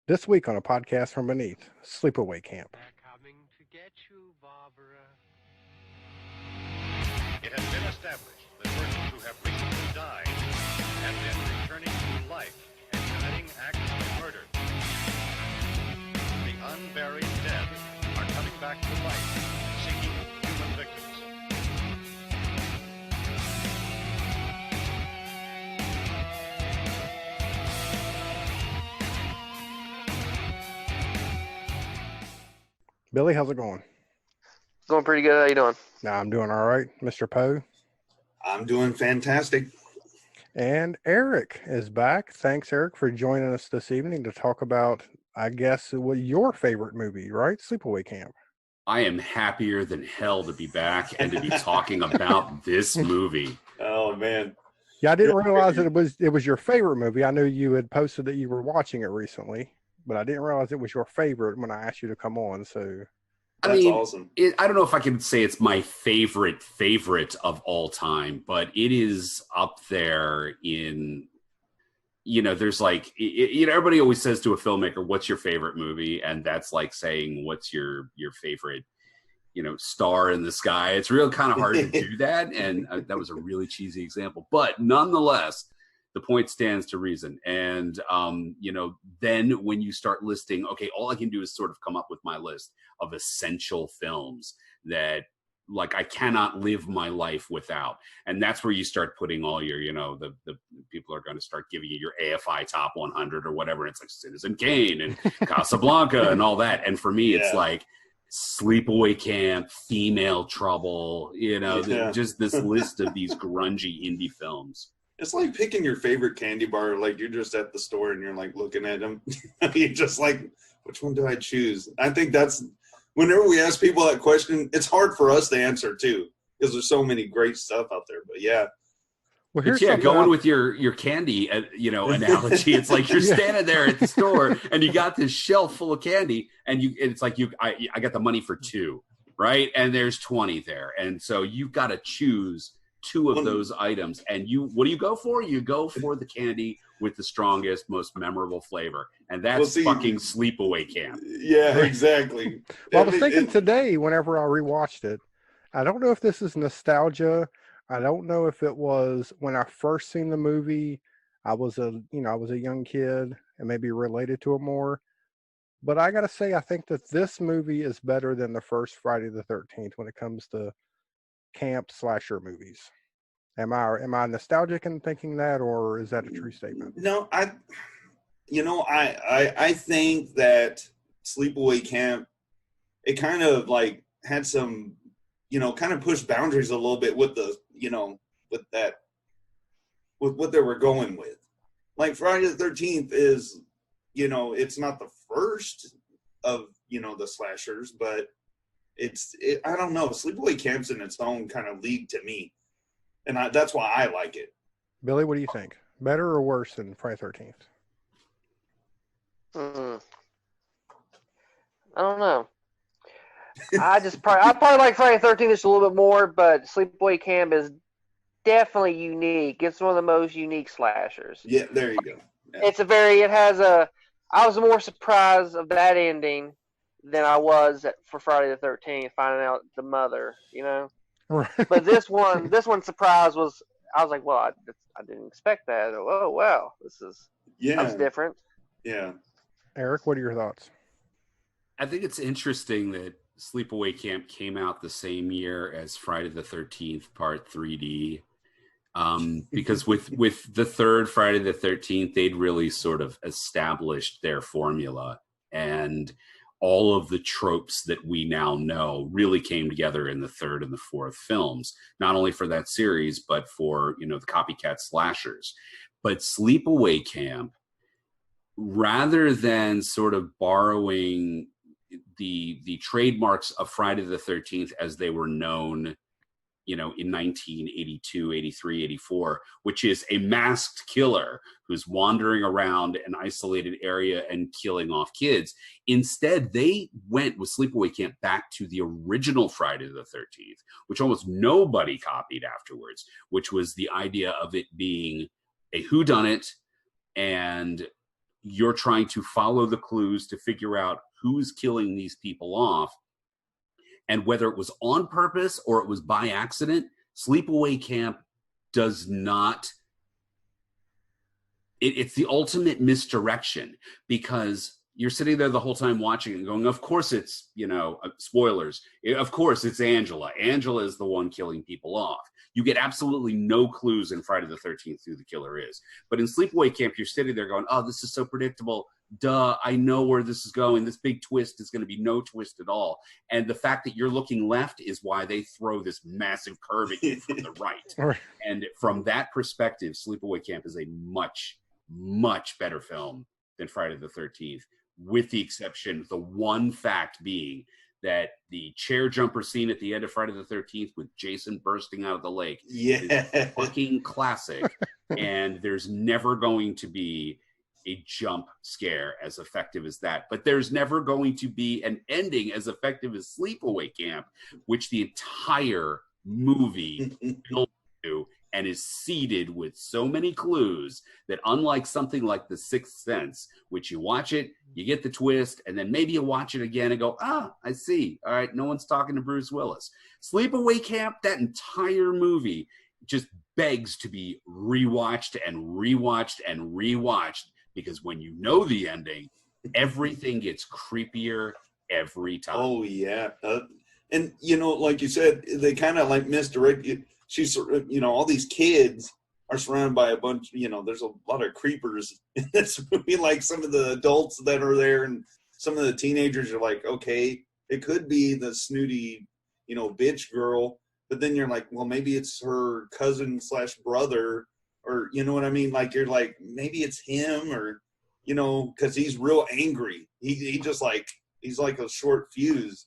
This week on a podcast from beneath, Sleepaway Camp. They're coming to get you, Barbara. It has been established that persons who have recently died have been returning to life and committing acts of murder. The unburied dead are coming back to life, seeking human victims. Billy, how's it going? Going pretty good. How you doing? Nah, I'm doing all right. Mr. Poe. I'm doing fantastic. And Eric is back. Thanks, Eric, for joining us this evening to talk about, I guess, what your favorite movie, right? Sleepaway Camp. I am happier than hell to be back and to be talking about this movie. Oh man. Yeah, I didn't realize that it was your favorite movie. I knew you had posted that you were watching it recently, but I didn't realize it was your favorite when I asked you to come on. So That's awesome. I don't know if I can say it's my favorite of all time, but it is up there in, there's like, everybody always says to a filmmaker, what's your favorite movie? And that's like saying, what's your favorite, star in the sky. It's real kind of hard to do that. And that was a really cheesy example, but nonetheless, the point stands to reason. And, then when you start listing, okay, all I can do is sort of come up with my list of essential films that like I cannot live my life without. And that's where you start putting all your, the people are going to start giving you your AFI top 100 or whatever. It's like Citizen Kane and Casablanca and all that. And for me, it's like Sleepaway Camp, Female Trouble, just this list of these grungy indie films. It's like picking your favorite candy bar. Like you're just at the store and you're like looking at them. You're just like, which one do I choose? I think that's whenever we ask people that question, it's hard for us to answer too, because there's so many great stuff out there. But yeah. Well, here's going with your candy, analogy. It's like you're standing there at the store and you got this shelf full of candy, and it's like I got the money for two, right? And there's 20 there, and so you've got to choose two of those items. And what do you go for? You go for the candy with the strongest, most memorable flavor, and that's fucking Sleepaway Camp. Yeah, exactly. Well, I was thinking today, whenever I rewatched it, I don't know if this is nostalgia. I don't know if it was when I first seen the movie, I was a young kid and maybe related to it more. But I got to say, I think that this movie is better than the first Friday the 13th when it comes to camp slasher movies. Am I nostalgic in thinking that, or is that a true statement? No, I think that Sleepaway Camp, it kind of like had some, kind of pushed boundaries a little bit with the, with what they were going with. Like Friday the 13th is, it's not the first of, the slashers, but I don't know. Sleepaway Camp's in its own kind of league to me. And that's why I like it. Billy, what do you think? Better or worse than Friday 13th? I don't know. I probably like Friday the 13th just a little bit more, but Sleepaway Camp is definitely unique. It's one of the most unique slashers. Yeah, there you go. Yeah. I was more surprised of that ending than I was for Friday the 13th, finding out the mother, Right. But this one surprise was, I was like, well, I didn't expect that. Oh, wow, that's different. Yeah. Eric, what are your thoughts? I think it's interesting that Sleepaway Camp came out the same year as Friday the 13th Part 3D. Because with the third Friday the 13th, they'd really sort of established their formula, and all of the tropes that we now know really came together in the third and the fourth films, not only for that series, but for, the copycat slashers. But Sleepaway Camp, rather than sort of borrowing the trademarks of Friday the 13th as they were known, in 1982, 83, 84, which is a masked killer who's wandering around an isolated area and killing off kids. Instead, they went with Sleepaway Camp back to the original Friday the 13th, which almost nobody copied afterwards, which was the idea of it being a whodunit and you're trying to follow the clues to figure out who's killing these people off. And whether it was on purpose or it was by accident, Sleepaway Camp does not. It's the ultimate misdirection, because you're sitting there the whole time watching and going, of course it's, spoilers. Of course it's Angela. Angela is the one killing people off. You get absolutely no clues in Friday the 13th who the killer is. But in Sleepaway Camp, you're sitting there going, oh, this is so predictable. Duh, I know where this is going. This big twist is going to be no twist at all. And the fact that you're looking left is why they throw this massive curve at you from the right. And from that perspective, Sleepaway Camp is a much, much better film than Friday the 13th, with the exception, the one fact being that the chair jumper scene at the end of Friday the 13th with Jason bursting out of the lake is fucking classic. And there's never going to be a jump scare as effective as that. But there's never going to be an ending as effective as Sleepaway Camp, which the entire movie built to and is seeded with so many clues that, unlike something like The Sixth Sense, which you watch it, you get the twist, and then maybe you watch it again and go, I see. All right, no one's talking to Bruce Willis. Sleepaway Camp, that entire movie just begs to be rewatched and rewatched and rewatched, because when you know the ending, everything gets creepier every time. Oh, yeah. And, like you said, they kind of like misdirect you. She's, all these kids are surrounded by a bunch, there's a lot of creepers in this movie. Like, some of the adults that are there and some of the teenagers are like, okay, it could be the snooty, bitch girl. But then you're like, well, maybe it's her cousin / brother, or, you know what I mean? Like, you're like, maybe it's him, or, because he's real angry. He just like, he's like a short fuse.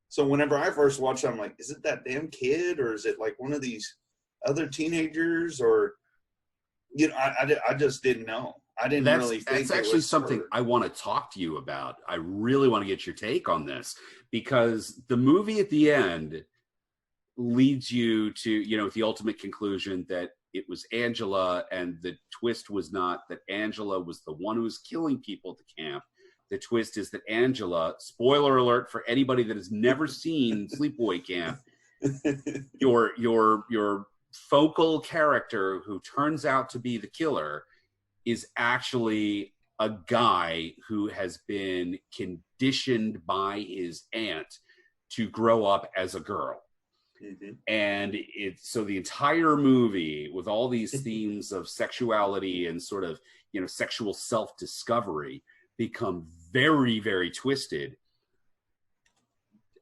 So whenever I first watched it, I'm like, is it that damn kid, or is it like one of these other teenagers, or, I just didn't know. I didn't really think that's actually something I want to talk to you about. I really want to get your take on this, because the movie at the end leads you to, the ultimate conclusion that it was Angela, and the twist was not that Angela was the one who was killing people at the camp. The twist is that Angela, spoiler alert for anybody that has never seen Sleepaway Camp, your focal character who turns out to be the killer is actually a guy who has been conditioned by his aunt to grow up as a girl. Mm-hmm. And so the entire movie, with all these themes of sexuality and sort of, sexual self-discovery, become very, very twisted.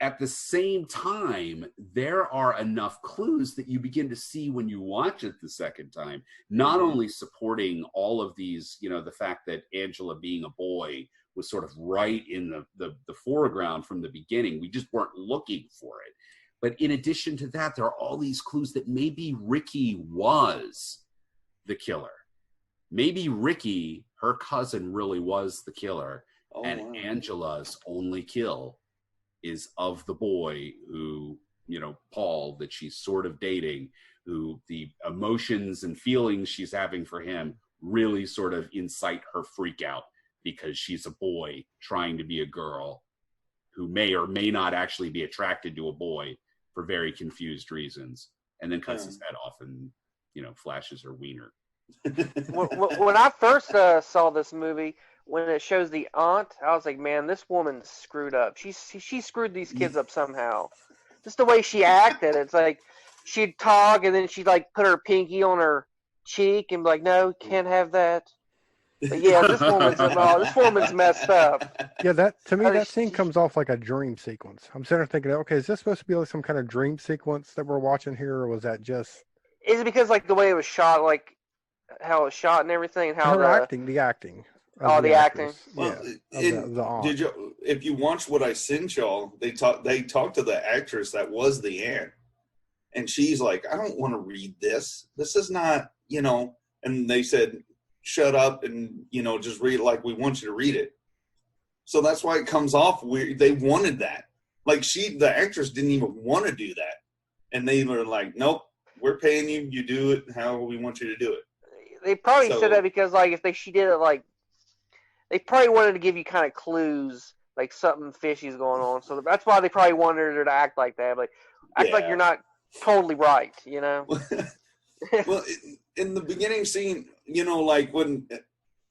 At the same time, there are enough clues that you begin to see when you watch it the second time, not only supporting all of these, the fact that Angela being a boy was sort of right in the foreground from the beginning. We just weren't looking for it. But in addition to that, there are all these clues that maybe Ricky was the killer. Maybe Ricky, her cousin, really was the killer. And Angela's only kill is of the boy who, Paul, that she's sort of dating, who the emotions and feelings she's having for him really sort of incite her freak out, because she's a boy trying to be a girl who may or may not actually be attracted to a boy for very confused reasons, and then cuts his head off and, flashes her wiener. When I first saw this movie, when it shows the aunt, I was like, man, this woman's screwed up. She screwed these kids up somehow. Just the way she acted. It's like she'd talk and then she'd like put her pinky on her cheek and be like, no, can't have that. But yeah, this woman's messed up. Yeah, that scene comes off like a dream sequence. I'm sitting there thinking, okay, is this supposed to be like some kind of dream sequence that we're watching here, or was that just? Is it because like the way it was shot, like how it was shot and everything, and how the acting? the acting. Well, the did you? If you watch what I sent y'all, they talked to the actress that was the aunt, and she's like, I don't want to read this. This is not, And they said, shut up and just read it like we want you to read it. So that's why it comes off weird. They wanted that. Like the actress didn't even want to do that, and they were like, nope, we're paying you. You do it how we want you to do it. They probably said that because like if she did it like. they probably wanted to give you kind of clues, like something fishy's going on. So that's why they probably wanted her to act like that, like act like you're not totally right, you know. Well, in the beginning scene, you know, like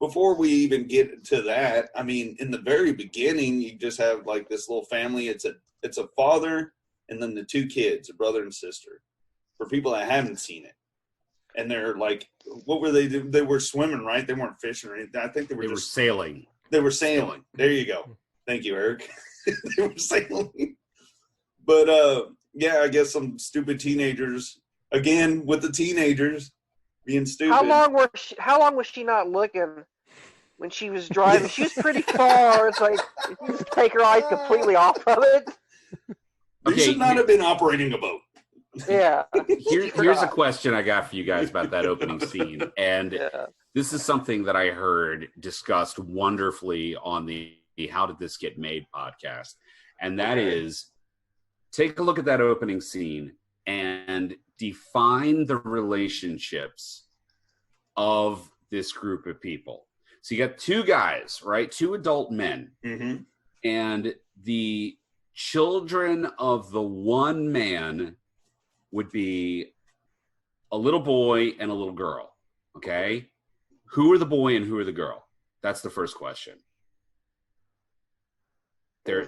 before we even get to that, I mean, in the very beginning, you just have like this little family. It's a father and then the two kids, a brother and sister. For people that haven't seen it, and they're like, what were they? They were swimming, right? They weren't fishing or anything. I think they were sailing. They were sailing. There you go. Thank you, Eric. They were sailing. But yeah, I guess some stupid teenagers again with the teenagers being stupid. How long was she not looking when she was driving? She was pretty far. It's like if you just take her eyes completely off of it. They should not have been operating a boat. Yeah. Here's a question I got for you guys about that opening scene. And this is something that I heard discussed wonderfully on the How Did This Get Made podcast. And that is, take a look at that opening scene and define the relationships of this group of people. So you got two guys, right? Two adult men. Mm-hmm. And the children of the one man would be a little boy and a little girl. Okay. Who are the boy and who are the girl? That's the first question. There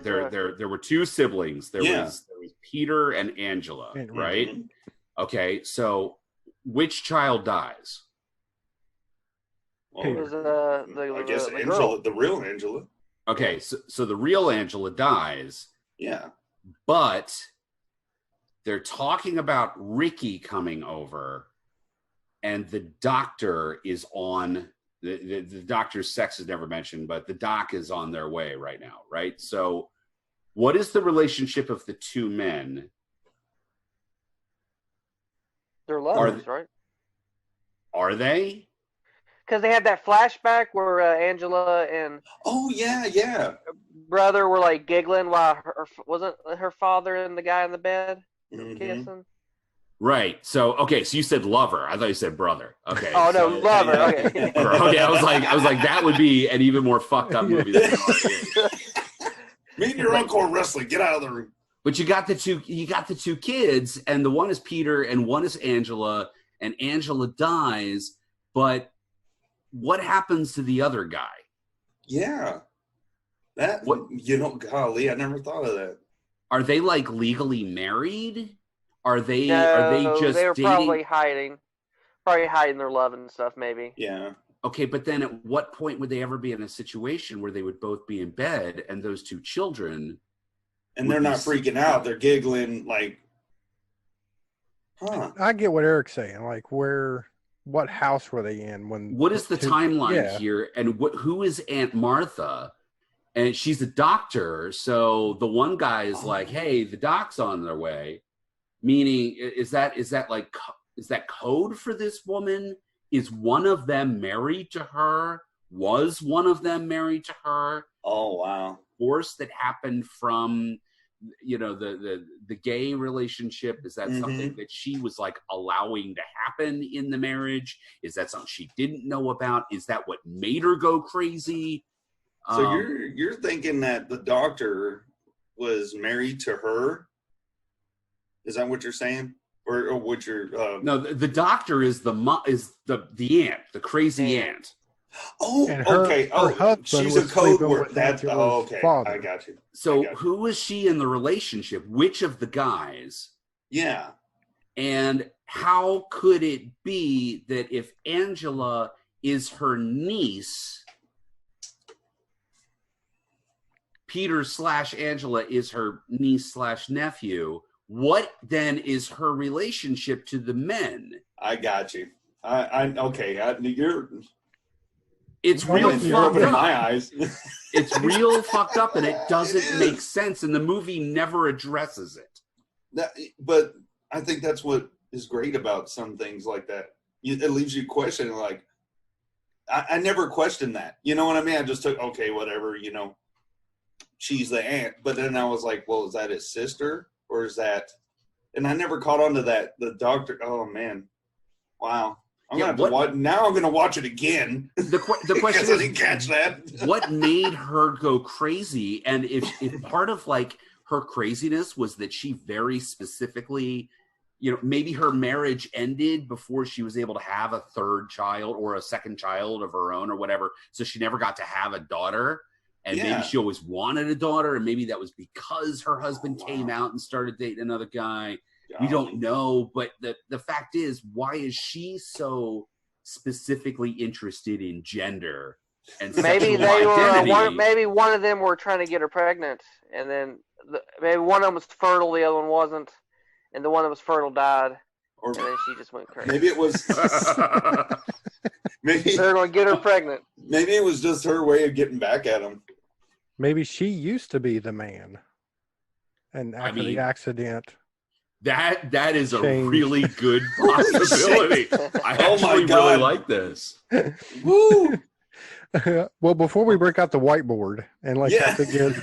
were two siblings. There was Peter and Angela, right? Mm-hmm. Okay. So which child dies? Well, It was I guess the Angela, girl. the real Angela. Okay. So the real Angela dies. Yeah. But they're talking about Ricky coming over, and the doctor is on the doctor's sex is never mentioned, but the doc is on their way right now, right? So what is the relationship of the two men? They're lovers, right? Are they? Because they had that flashback where Angela and brother were like giggling while wasn't her father and the guy in the bed kissing. Right. So so you said lover. I thought you said brother. Okay. Oh no, lover. Okay. Okay. I was like that would be an even more fucked up movie than it already is. Me and your uncle are wrestling. Get out of the room. But you got the two kids, and the one is Peter and one is Angela, and Angela dies, but what happens to the other guy? Yeah. Golly, I never thought of that. Are they like legally married? Are they just they were dating? probably hiding their love and stuff, maybe. Yeah. Okay, but then at what point would they ever be in a situation where they would both be in bed and those two children? And they're not freaking out. They're giggling like, I get what Eric's saying. Like, what house were they in when? What is the timeline here? And who is Aunt Martha? And she's a doctor, so the one guy is like, "Hey, the doc's on their way." Meaning, is that code for this woman? Is one of them married to her? Was one of them married to her? Oh wow! Divorce that happened from, the gay relationship. Is that something that she was like allowing to happen in the marriage? Is that something she didn't know about? Is that what made her go crazy? So you're thinking that the doctor was married to her? Is that what you're saying, or what you're? No, the doctor is the aunt, the crazy aunt. Oh, okay. She's a code word. That's okay. Father. I got you. So who is she in the relationship? Which of the guys? Yeah. And how could it be that if Angela is her niece, Peter / Angela is her niece / nephew, what then is her relationship to the men? I got you. It's real fucked up. My eyes. It's real fucked up, and it doesn't make sense, and the movie never addresses it. But I think that's what is great about some things like that. It leaves you questioning, like, I never questioned that. You know what I mean? I just took, okay, whatever, she's the aunt. But then I was like, well, is that his sister? Or is that... And I never caught on to that. The doctor... Oh, man. Wow. I'm gonna have to watch. Now I'm gonna watch it again. The question is, I didn't catch that. What made her go crazy? And if part of like her craziness was that she very specifically, you know, maybe her marriage ended before she was able to have a third child or a second child of her own or whatever, so she never got to have a daughter. And maybe she always wanted a daughter, and maybe that was because her husband came out and started dating another guy. We don't know, but the fact is, why is she so specifically interested in gender and maybe sexual they identity? maybe one of them were trying to get her pregnant, and then maybe one of them was fertile, the other one wasn't, and the one that was fertile died, and then she just went crazy. Maybe it was. Maybe they're going to get her pregnant. Maybe it was just her way of getting back at him. Maybe she used to be the man, and after the accident, that is changed. A really good possibility. I actually really like this. Woo! Well, before we break out the whiteboard and have to get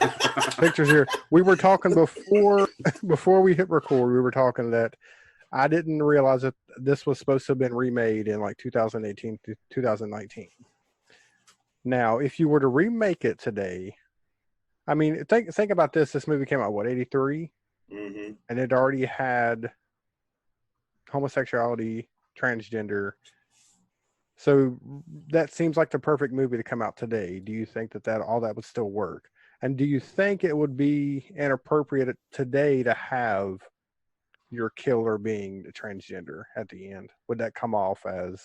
pictures here, we were talking before we hit record. We were talking that I didn't realize that this was supposed to have been remade in like 2018 to 2019. Now, if you were to remake it today, I mean, think about this. This movie came out, what, 83? Mm-hmm. And it already had homosexuality, transgender. So that seems like the perfect movie to come out today. Do you think that all that would still work? And do you think it would be inappropriate today to have your killer being the transgender at the end? Would that come off as,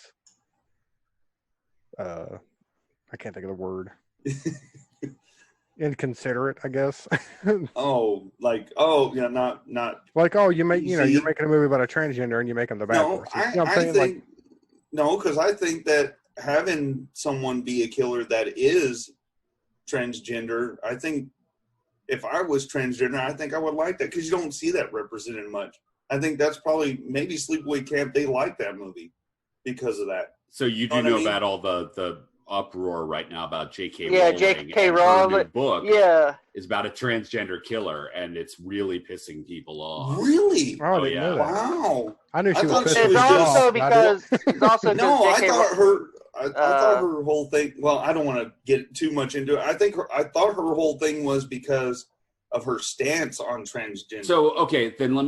I can't think of the word. Inconsiderate, I guess. Not like, you're making a movie about a transgender and you make him the bad person. You know what I'm saying? Because I think that having someone be a killer that is transgender, I think if I was transgender, I think I would like that, because you don't see that represented much. I think that's probably maybe Sleepaway Camp. They like that movie because of that. So you do know about all the uproar right now about J.K. Rowling. Yeah, J.K. Rowling. Her new book is about a transgender killer, and it's really pissing people off. Really? Oh, I didn't know that. Wow. I knew she was pissing It's people also off. because I thought her whole thing. Well, I don't want to get too much into it. I thought her whole thing was because of her stance on transgender. So, okay, then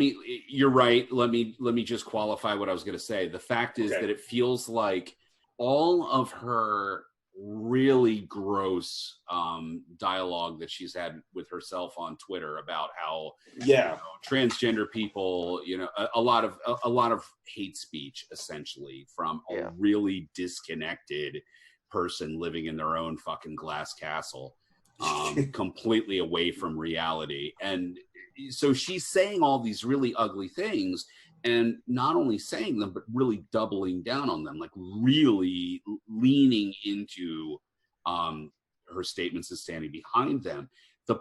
you're right. Let me just qualify what I was going to say. The fact is that it feels like all of her really gross dialogue that she's had with herself on Twitter about how transgender people, a lot of hate speech, essentially, from a really disconnected person living in their own fucking glass castle, completely away from reality. And so she's saying all these really ugly things, and not only saying them, but really doubling down on them, like really leaning into her statements and standing behind them. The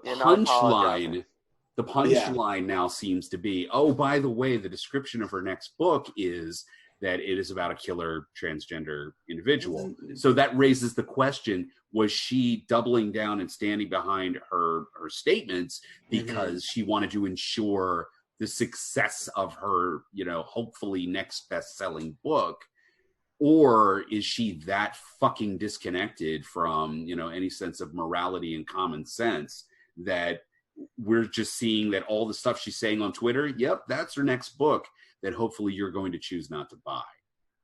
punchline now seems to be, oh, by the way, the description of her next book is that it is about a killer transgender individual. So that raises the question, was she doubling down and standing behind her statements because she wanted to ensure the success of her, hopefully next best-selling book? Or is she that fucking disconnected from, any sense of morality and common sense that we're just seeing that all the stuff she's saying on Twitter, yep, that's her next book that hopefully you're going to choose not to buy?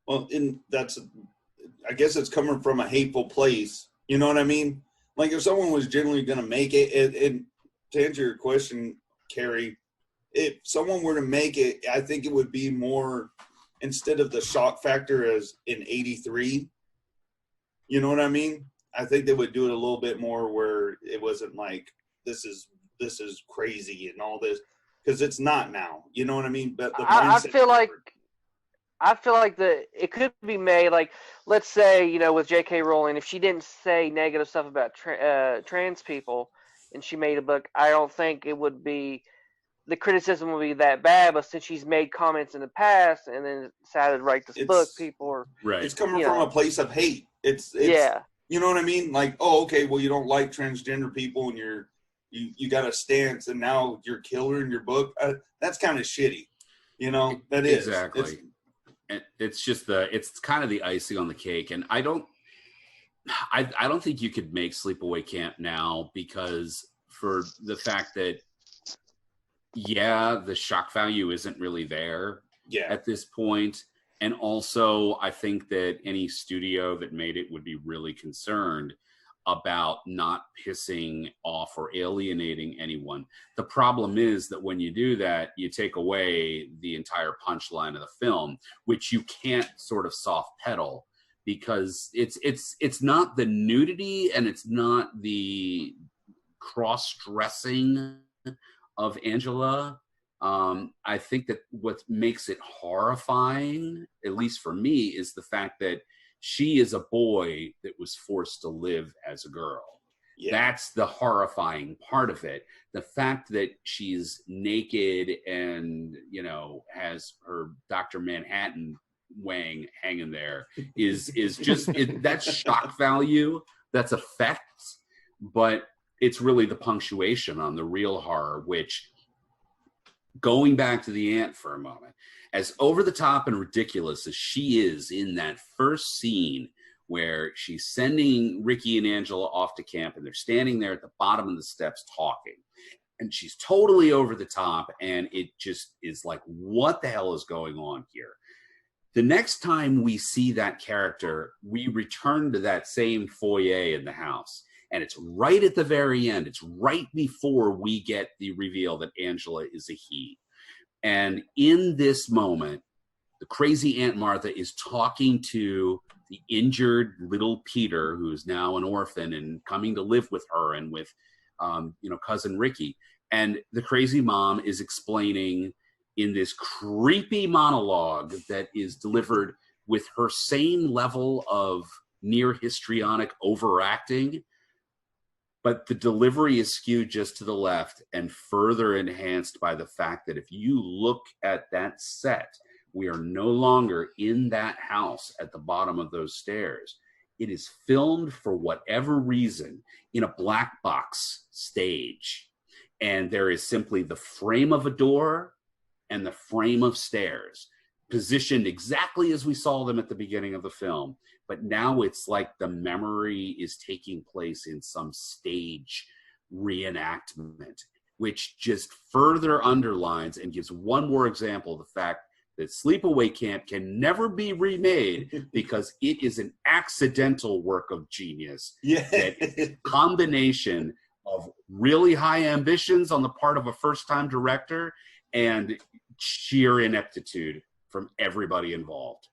Well, I guess it's coming from a hateful place. You know what I mean? Like, if someone was generally going to make it, and to answer your question, Carrie, if someone were to make it, I think it would be more, instead of the shock factor as in 83, you know what I mean? I think they would do it a little bit more where it wasn't like, this is crazy and all this, because it's not now, you know what I mean? But I feel like it could be made, like, let's say, with J.K. Rowling, if she didn't say negative stuff about trans people and she made a book, I don't think it would be, the criticism would be that bad. But since she's made comments in the past and then decided to write this book, people are it's coming from a place of hate. It's you know what I mean? Like, oh, okay, well, you don't like transgender people and you got a stance, and now you're killer in your book. That's kind of shitty. That is exactly. it's just it's kind of the icing on the cake. And I don't think you could make Sleepaway Camp now, because for the fact that, yeah, the shock value isn't really there at this point. And also, I think that any studio that made it would be really concerned about not pissing off or alienating anyone. The problem is that when you do that, you take away the entire punchline of the film, which you can't sort of soft pedal, because it's not the nudity and it's not the cross-dressing of Angela. I think that what makes it horrifying, at least for me, is the fact that she is a boy that was forced to live as a girl. Yeah. That's the horrifying part of it. The fact that she's naked and, has her Dr. Manhattan wang hanging there is just, that's shock value, that's effects, but it's really the punctuation on the real horror, which, going back to the aunt for a moment, as over the top and ridiculous as she is in that first scene where she's sending Ricky and Angela off to camp and they're standing there at the bottom of the steps talking, and she's totally over the top, and it just is like, what the hell is going on here? The next time we see that character, we return to that same foyer in the house. And it's right at the very end. It's right before we get the reveal that Angela is a he. And in this moment, the crazy Aunt Martha is talking to the injured little Peter, who's now an orphan and coming to live with her and with, cousin Ricky. And the crazy mom is explaining in this creepy monologue that is delivered with her same level of near histrionic overacting, but the delivery is skewed just to the left and further enhanced by the fact that if you look at that set, we are no longer in that house at the bottom of those stairs. It is filmed, for whatever reason, in a black box stage. And there is simply the frame of a door and the frame of stairs, positioned exactly as we saw them at the beginning of the film. But now it's like the memory is taking place in some stage reenactment, which just further underlines and gives one more example of the fact that Sleepaway Camp can never be remade because it is an accidental work of genius. Yeah. That combination of really high ambitions on the part of a first-time director and sheer ineptitude from everybody involved.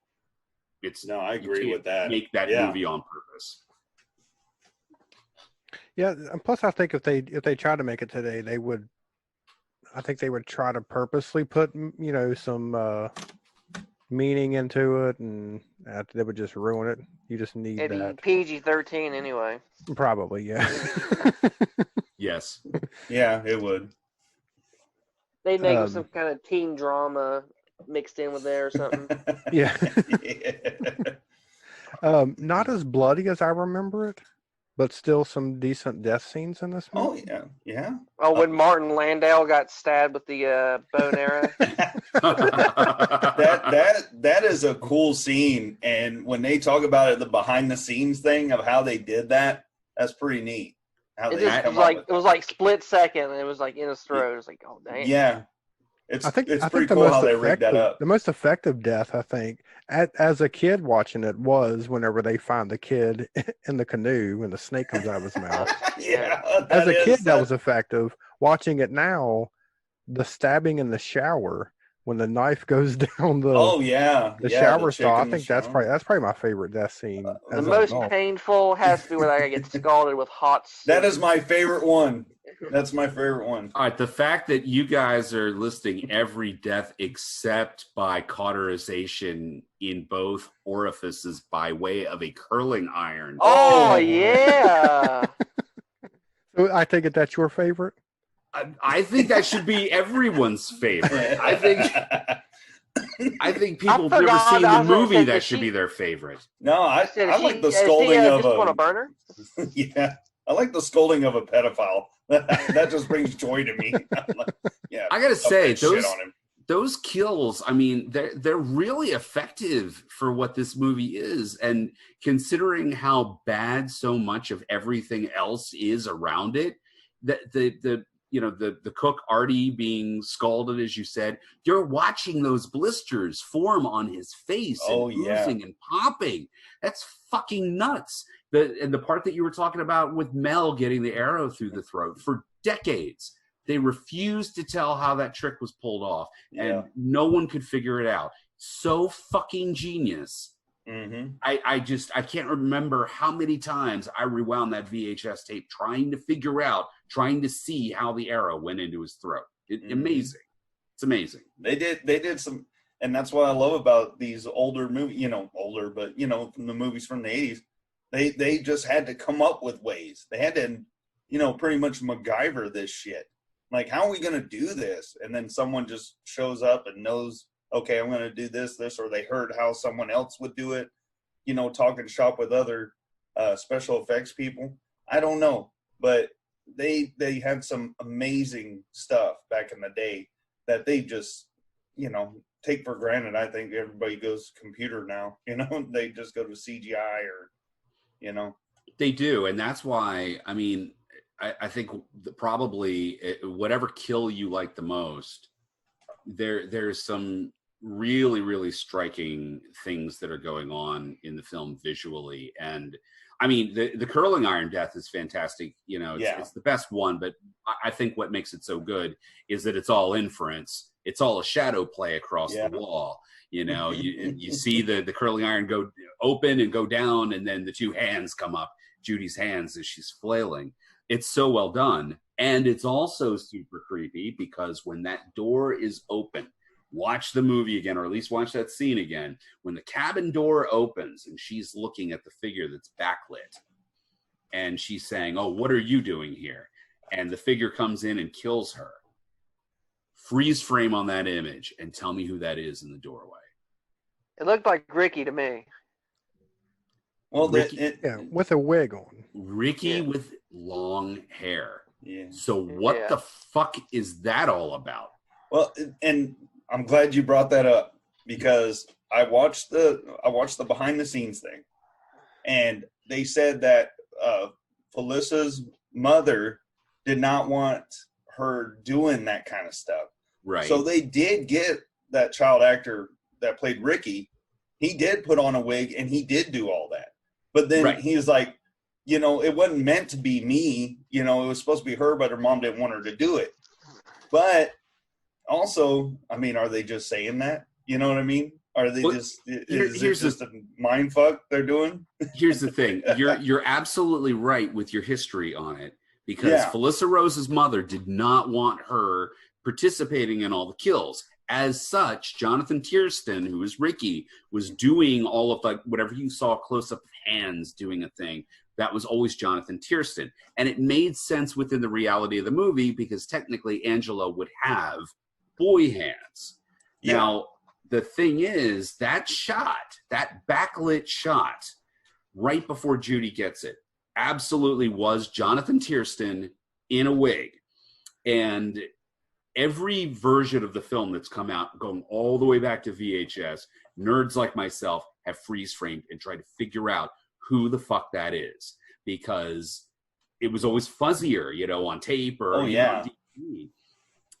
I agree with that. Make that movie on purpose. Yeah, and plus I think if they try to make it today, they would try to purposely put some meaning into it, and they would just ruin it. You just need that. PG-13 anyway. Probably, yeah. Yes. Yeah, it would. They'd make some kind of teen drama mixed in with there or something. Yeah. Not as bloody as I remember it, but still some decent death scenes in this movie. Oh yeah. Oh, when Martin Landau got stabbed with the bow and arrow. that is a cool scene, and when they talk about it, the behind the scenes thing of how they did that, that's pretty neat. It was like split second, and it was like in his throat. It was like, oh damn. Yeah. It's pretty the cool how they rigged that up. The most effective death, I think, as a kid watching it, was whenever they find the kid in the canoe and the snake comes out of his mouth. Yeah. As a kid, that was effective. Watching it now, the stabbing in the shower when the knife goes down the shower stall. I think that's probably my favorite death scene. The most painful has to be where I get scalded with hot soup. That is my favorite one. That's my favorite one. All right, the fact that you guys are listing every death except by cauterization in both orifices by way of a curling iron. Oh yeah. So I take it that's your favorite? I think that should be everyone's favorite. I think people have never seen the movie that should be their favorite. No, I like the scolding of a burner. Yeah, I like the scolding of a pedophile. That just brings joy to me. Yeah, I gotta say, those kills, I mean, they're really effective for what this movie is, and considering how bad so much of everything else is around it, the cook Artie being scalded, as you said, you're watching those blisters form on his face and oozing and popping. That's fucking nuts. And the part that you were talking about with Mel getting the arrow through the throat, for decades they refused to tell how that trick was pulled off, and no one could figure it out. So fucking genius. Mm-hmm. I can't remember how many times I rewound that VHS tape trying to see how the arrow went into his throat. Amazing. It's amazing. They did some, and that's what I love about these older movies, but from the movies from the 80s. They just had to come up with ways. They had to, pretty much MacGyver this shit. Like, how are we going to do this? And then someone just shows up and knows, okay, I'm going to do this, or they heard how someone else would do it, talking shop with other special effects people. I don't know, but they had some amazing stuff back in the day that they just, take for granted. I think everybody goes computer now, they just go to CGI or, They do, and that's why, I mean, I think probably whatever kill you like the most, there's some really, really striking things that are going on in the film visually. And I mean, the curling iron death is fantastic. It's the best one, but I think what makes it so good is that it's all inference. It's all a shadow play across the wall. You see the curling iron go open and go down, and then the two hands come up, Judy's hands, as she's flailing. It's so well done. And it's also super creepy because when that door is open, watch the movie again, or at least watch that scene again. When the cabin door opens and she's looking at the figure that's backlit, and she's saying, "Oh, what are you doing here?" And the figure comes in and kills her. Freeze frame on that image and tell me who that is in the doorway. It looked like Ricky to me. Well, with a wig on. Ricky with long hair. Yeah. So what the fuck is that all about? Well, and I'm glad you brought that up, because I watched the behind the scenes thing, and they said that Felicia's mother did not want her doing that kind of stuff. Right. So they did get that child actor that played Ricky. He did put on a wig and he did do all that. But then he was like, it wasn't meant to be me. It was supposed to be her, but her mom didn't want her to do it. But also, I mean, are they just saying that? You know what I mean? Are they is it just a mind fuck they're doing? Here's the thing. You're absolutely right with your history on it, because Felissa Rose's mother did not want her participating in all the kills. As such, Jonathan Tiersten, who is Ricky, was doing all of whatever you saw close up hands doing a thing. That was always Jonathan Tiersten. And it made sense within the reality of the movie, because technically Angela would have boy hands. Yeah. Now, the thing is, that backlit shot right before Judy gets it absolutely was Jonathan Tiersten in a wig. And every version of the film that's come out, going all the way back to VHS, nerds like myself have freeze framed and tried to figure out who the fuck that is, because it was always fuzzier, on tape or on DVD,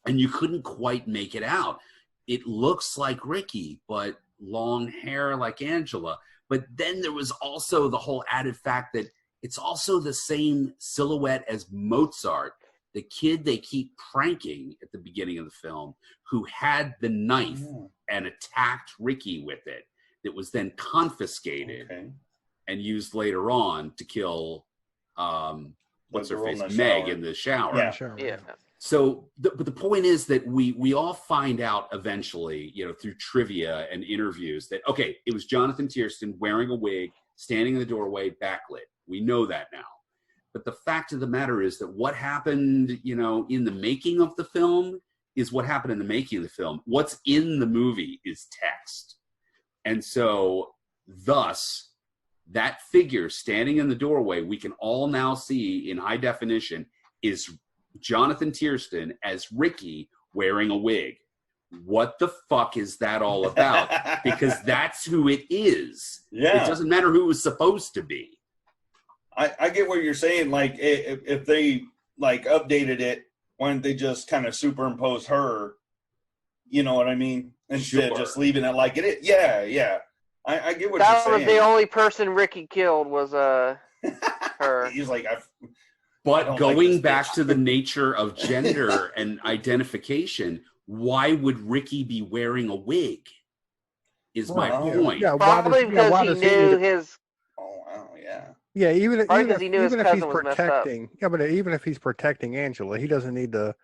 and you couldn't quite make it out. It looks like Ricky, but long hair like Angela. But then there was also the whole added fact that it's also the same silhouette as Mozart, the kid they keep pranking at the beginning of the film, who had the knife and attacked Ricky with it, that was then confiscated and used later on to kill what's her face, Meg, in the shower. Yeah. So, but the point is that we all find out eventually, through trivia and interviews, that it was Jonathan Tiersten wearing a wig, standing in the doorway, backlit. We know that now. But the fact of the matter is that what happened, in the making of the film is what happened in the making of the film. What's in the movie is text. And so, thus, that figure standing in the doorway, we can all now see in high definition, is Jonathan Tiersten as Ricky wearing a wig. what the fuck is that all about? Because that's who it is. Yeah. It doesn't matter who it was supposed to be. I get what you're saying. Like, if they, like, updated it, why didn't they just kind of superimpose her? You know what I mean? Instead of just leaving it like it is. Yeah, yeah. I get what you're saying. That was the only person Ricky killed was her. He's like, but going back to the nature of gender and identification, why would Ricky be wearing a wig? Is my point. Yeah, Probably because he knew his. Oh wow, yeah. Yeah, even if he's was messed protecting, but even if he's protecting Angela, he doesn't need to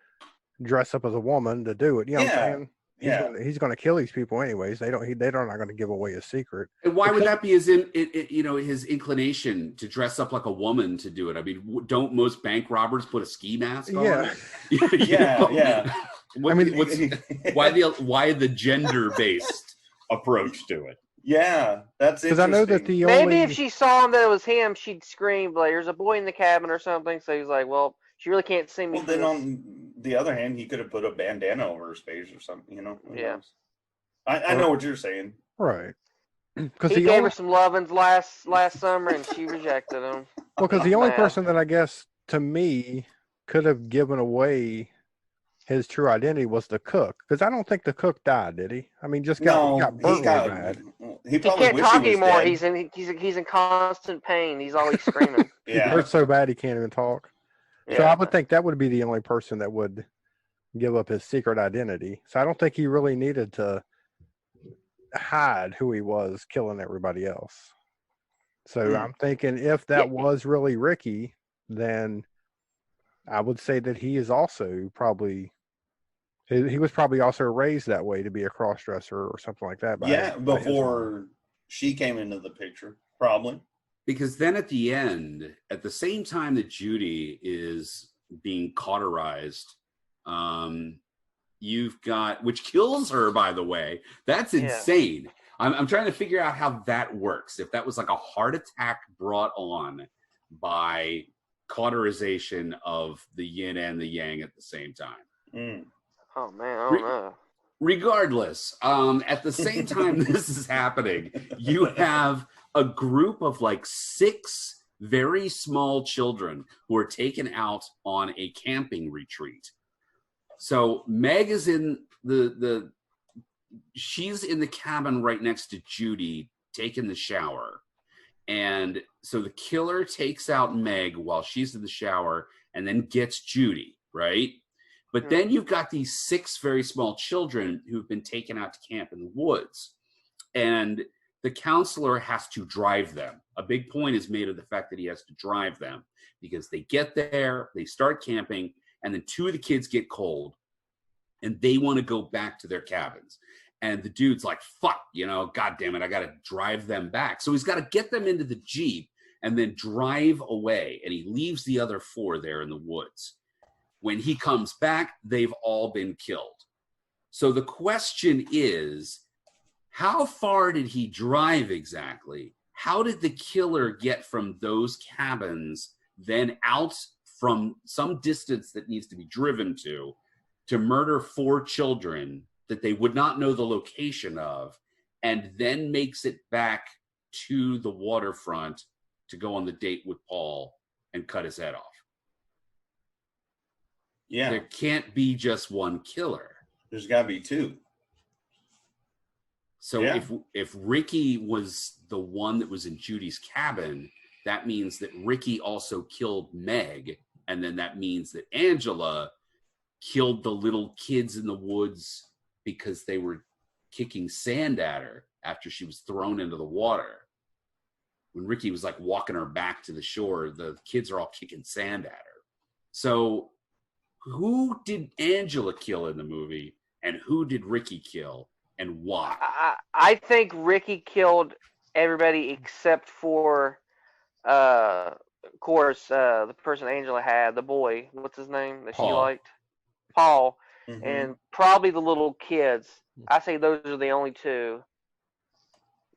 dress up as a woman to do it. You know what I'm saying? He's going to kill these people anyways. They're not going to give away his secret. And why would that be his inclination to dress up like a woman to do it? I mean, don't most bank robbers put a ski mask on? Yeah. Why the gender-based approach to it? Yeah, that's interesting. Because I know that maybe if she saw him that it was him, she'd scream, like, there's a boy in the cabin or something. So he's like, well, she really can't see me. Well, then on the other hand, he could have put a bandana over his face or something, you know? Yeah. I know what you're saying. Right. He gave her some lovin's last summer, and she rejected him. Well, because the only person that I guess, to me, could have given away his true identity was the cook. Because I don't think the cook died, did he? I mean, got burnt really bad. He can't talk anymore. He's in constant pain. He's always screaming. He hurts so bad he can't even talk. Yeah. So I would think that would be the only person that would give up his secret identity. So I don't think he really needed to hide who he was killing everybody else. So I'm thinking if that was really Ricky, then I would say that he is also probably he was probably also raised that way to be a cross-dresser or something like that. Before she came into the picture, probably. Because then at the end, at the same time that Judy is being cauterized, you've got, which kills her, by the way. That's insane. Yeah. I'm trying to figure out how that works. If that was like a heart attack brought on by cauterization of the yin and the yang at the same time. Oh, man, I don't know. Regardless, at the same time this is happening, you have a group of like 6 very small children who are taken out on a camping retreat. So Meg is in she's in the cabin right next to Judy taking the shower. And so the killer takes out Meg while she's in the shower and then gets Judy, right? But then you've got these 6 very small children who've been taken out to camp in the woods. And the counselor has to drive them. A big point is made of the fact that he has to drive them because they get there, they start camping, and then 2 of the kids get cold and they want to go back to their cabins. And the dude's like, fuck, God damn it, I got to drive them back. So he's got to get them into the Jeep and then drive away. And he leaves the other 4 there in the woods. When he comes back, they've all been killed. So the question is, how far did he drive exactly? How did the killer get from those cabins then out from some distance that needs to be driven to murder 4 children that they would not know the location of, and then makes it back to the waterfront to go on the date with Paul and cut his head off? Yeah. There can't be just one killer. There's got to be 2. So if Ricky was the one that was in Judy's cabin, that means that Ricky also killed Meg. And then that means that Angela killed the little kids in the woods because they were kicking sand at her after she was thrown into the water. When Ricky was like walking her back to the shore, the kids are all kicking sand at her. So who did Angela kill in the movie and who did Ricky kill and why? I think Ricky killed everybody except for, of course, the person Angela had, the boy. What's his name that Paul. She liked? Paul. Mm-hmm. And probably the little kids. I say those are the only 2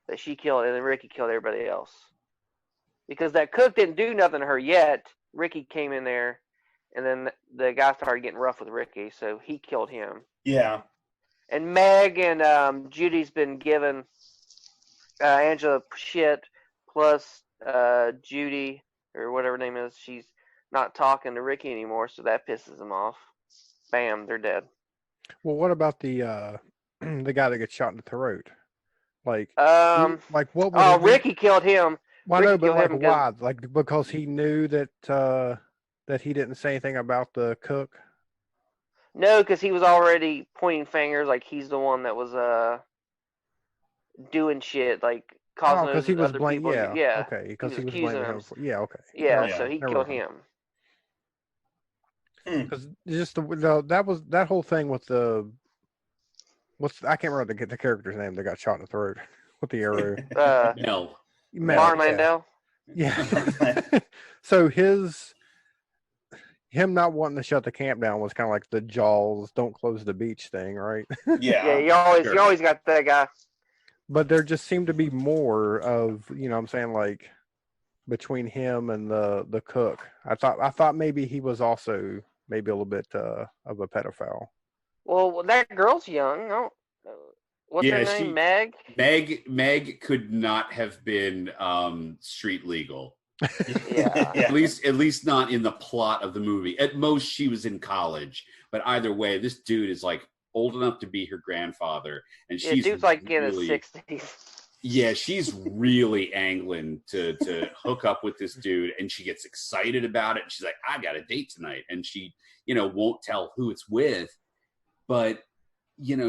that she killed, and then Ricky killed everybody else. Because that cook didn't do nothing to her yet. Ricky came in there, and then the guy started getting rough with Ricky, so he killed him. Yeah. And Meg and Judy's been giving Angela shit. Plus, Judy or whatever her name is, she's not talking to Ricky anymore, so that pisses him off. Bam, they're dead. Well, what about the the guy that gets shot in the throat? Like what would Ricky killed him. Well, I know, Ricky but killed like him why? Like because he knew that that he didn't say anything about the cook. No, because he was already pointing fingers, like he's the one that was doing shit, like causing because he was other blaming. people. Yeah, okay, because he was accusing blaming him. him. Yeah, okay. Yeah, Yeah. so he Never killed mind. him. Because just that whole thing with I can't remember the character's name that got shot in the throat with the arrow. No. Martin yeah. Landau. Yeah. So him not wanting to shut the camp down was kind of like the Jaws "don't close the beach" thing, right? Yeah, Yeah. you always got that guy. But there just seemed to be more of, what I'm saying, like between him and the cook. I thought maybe he was also maybe a little bit of a pedophile. Well, that girl's young. I don't, what's her name? Meg. Meg could not have been street legal. Yeah. At least not in the plot of the movie. At most, she was in college. But either way, this dude is like old enough to be her grandfather, and she's dude's like in his really, 60s. yeah, she's really angling to hook up with this dude, and she gets excited about it. And she's like, "I got a date tonight," and she, won't tell who it's with, but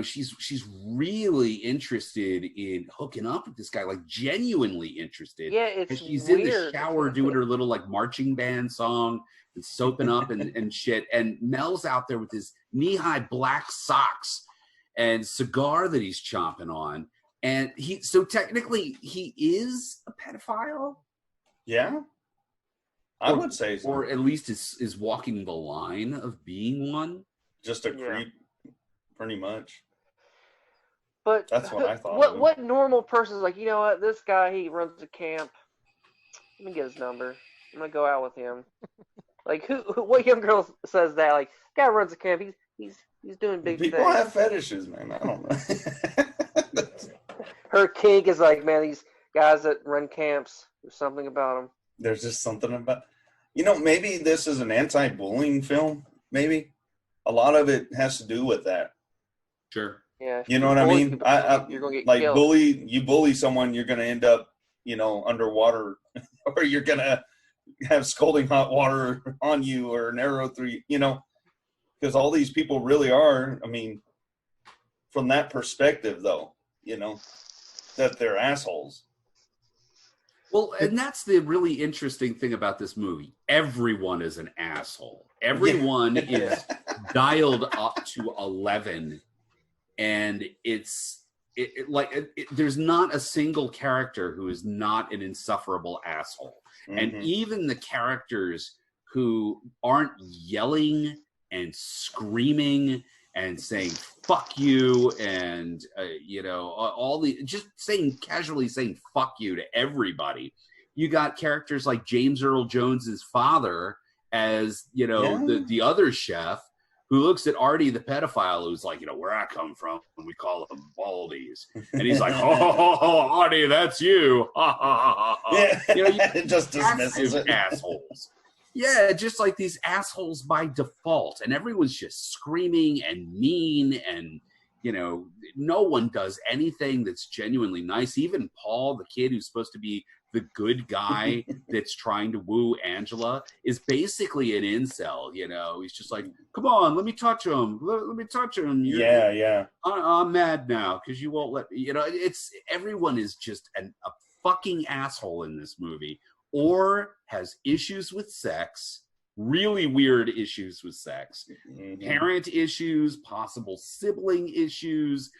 she's really interested in hooking up with this guy, like genuinely interested. Yeah, it's and she's weird. in the shower doing her little like marching band song and soaping up and shit. And Mel's out there with his knee-high black socks and cigar that he's chomping on. And so technically he is a pedophile. Yeah. I would say so. Or at least is walking the line of being one. Just a creep, pretty much. But that's what I thought. What normal person's like, you know what, this guy, he runs a camp. Let me get his number. I'm gonna go out with him. Like what young girl says that? Like, guy runs a camp, he's doing big things. People have fetishes, man. I don't know. Her kink is like, man, these guys that run camps, there's something about them. There's just something about, maybe this is an anti-bullying film. Maybe a lot of it has to do with that. Sure. Yeah. You know what I mean? You're gonna get like killed. you bully someone, you're gonna end up, underwater, or you're gonna have scalding hot water on you or an arrow through you, because all these people really are. I mean, from that perspective, though, that they're assholes. Well, and that's the really interesting thing about this movie. Everyone is an asshole. Everyone is dialed up to 11, and there's not a single character who is not an insufferable asshole. Mm-hmm. And even the characters who aren't yelling and screaming and saying "fuck you" and all the just casually saying "fuck you" to everybody. You got characters like James Earl Jones's father as the other chef who looks at Artie the pedophile, who's like, where I come from, and we call them Baldies, and he's like, oh, Artie, that's you, ha ha ha ha. It just dismisses it. Assholes. Yeah, just like these assholes by default. And everyone's just screaming and mean and, no one does anything that's genuinely nice. Even Paul, the kid who's supposed to be the good guy that's trying to woo Angela, is basically an incel, He's just like, come on, let me touch him. Let me touch him. Yeah. I'm mad now because you won't let me. Everyone is just a fucking asshole in this movie. Or has issues with sex, really weird issues with sex, parent issues, possible sibling issues,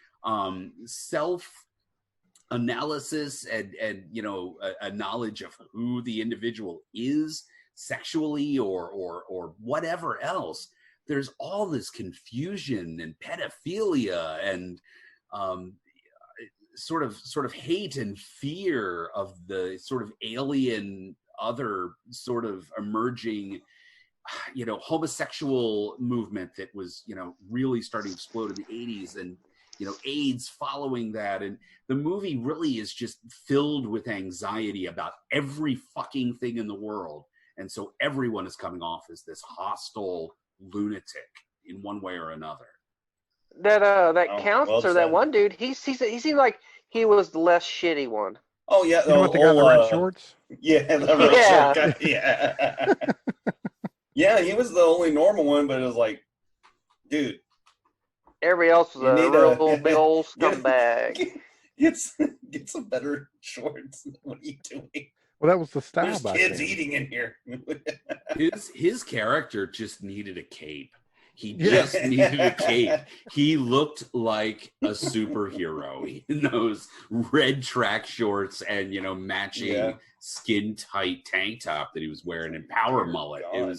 self-analysis and a knowledge of who the individual is sexually or whatever else. There's all this confusion and pedophilia and sort of hate and fear of the sort of alien, other sort of emerging, homosexual movement that was, really starting to explode in the 80s. And, AIDS following that. And the movie really is just filled with anxiety about every fucking thing in the world. And so everyone is coming off as this hostile lunatic in one way or another. That Oh, counselor, well that said. one dude, he seemed like he was the less shitty one. Oh yeah, You know what, the guy in the red shorts? Yeah, the red Yeah. short guy. Yeah. Yeah, he was the only normal one, but it was like, dude, Everybody else was you a need real big old Yeah. scumbag. Get some better shorts. What are you doing? Well, that was the style There's back kids then. eating in here. His character just needed a cape. He Yeah. just needed a cape. He looked like a superhero in those red track shorts and matching skin tight tank top that he was wearing and power mullet. God,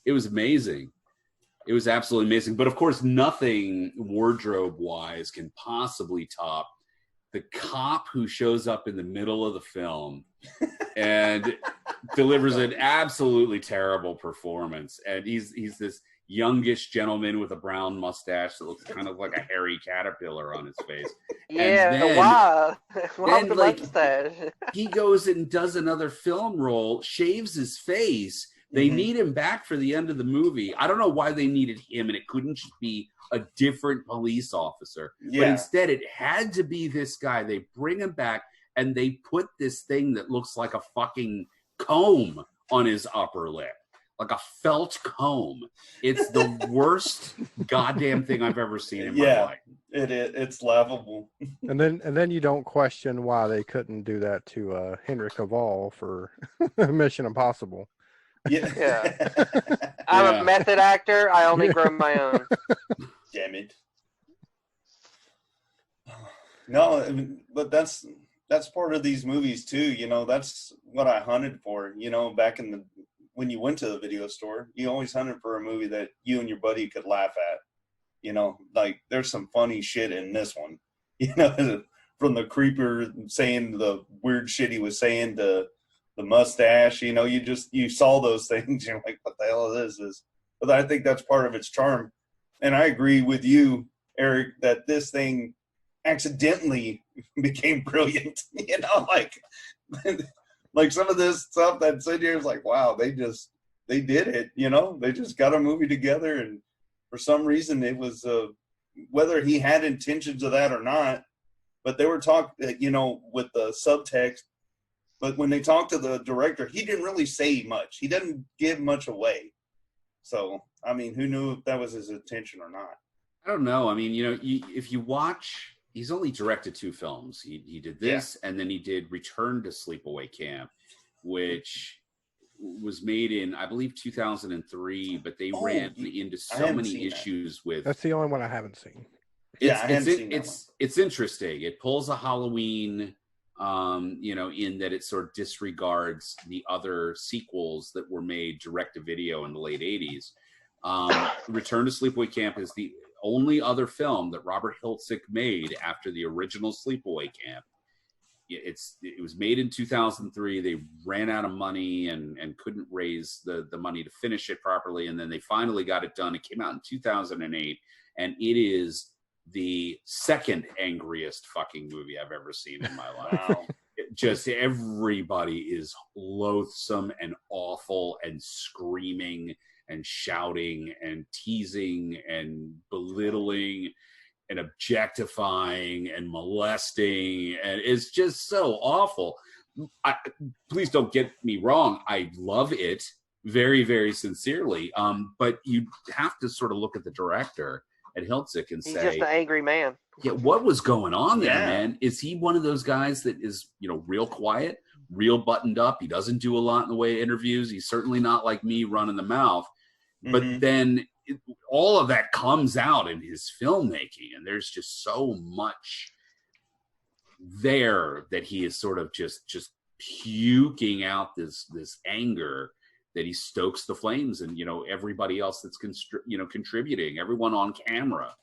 It was amazing. It was absolutely amazing. But of course, nothing wardrobe wise can possibly top the cop who shows up in the middle of the film and delivers an absolutely terrible performance. And he's this youngish gentleman with a brown mustache that looks kind of like a hairy caterpillar on his face. Yeah, And then, why? Why then, with the like, mustache? he goes and does another film role, shaves his face. They need him back for the end of the movie. I don't know why they needed him, and it couldn't just be a different police officer. Yeah. But instead, it had to be this guy. They bring him back, and they put this thing that looks like a fucking comb on his upper lip, like a felt comb. It's the worst goddamn thing I've ever seen in my life. It's laughable. And then you don't question why they couldn't do that to Henry Cavill for Mission Impossible. Yeah. I'm a method actor. I only grow my own. Damn it. No, I mean, but that's part of these movies too. That's what I hunted for. Back in when you went to the video store, you always hunted for a movie that you and your buddy could laugh at. Like there's some funny shit in this one. From the creeper saying the weird shit he was saying to the mustache, you saw those things. You're like, what the hell is this? But I think that's part of its charm. And I agree with you, Eric, that this thing accidentally became brilliant. Like some of this stuff that's in here is like, wow, they did it. They just got a movie together, and for some reason it was whether he had intentions of that or not, but they were talking, with the subtext. But when they talked to the director, he didn't really say much. He didn't give much away. So, I mean, who knew if that was his intention or not? I don't know. I mean, if you watch, he's only directed 2 films. He did this, and then he did Return to Sleepaway Camp, which was made in, I believe, 2003, but they ran into so many issues with... That's the only one I haven't seen. I haven't seen that one. It's interesting. It pulls a Halloween... in that it sort of disregards the other sequels that were made direct to video in the late 80s. Return to Sleepaway Camp is the only other film that Robert Hiltzik made after the original Sleepaway Camp. It was made in 2003. They ran out of money and couldn't raise the money to finish it properly, and then they finally got it done. It came out in 2008, and it is the second angriest fucking movie I've ever seen in my life. Wow. Just everybody is loathsome and awful and screaming and shouting and teasing and belittling and objectifying and molesting, and it's just so awful. Please don't get me wrong, I love it very, very sincerely, but you have to sort of look at the director at Hiltzik and He's say, just an angry man. yeah, what was going on there, Yeah. man? Is he one of those guys that is, real quiet, real buttoned up? He doesn't do a lot in the way of interviews. He's certainly not like me running the mouth. But then all of that comes out in his filmmaking, and there's just so much there that he is sort of just puking out this anger that he stokes the flames, and everybody else that's contributing, everyone on camera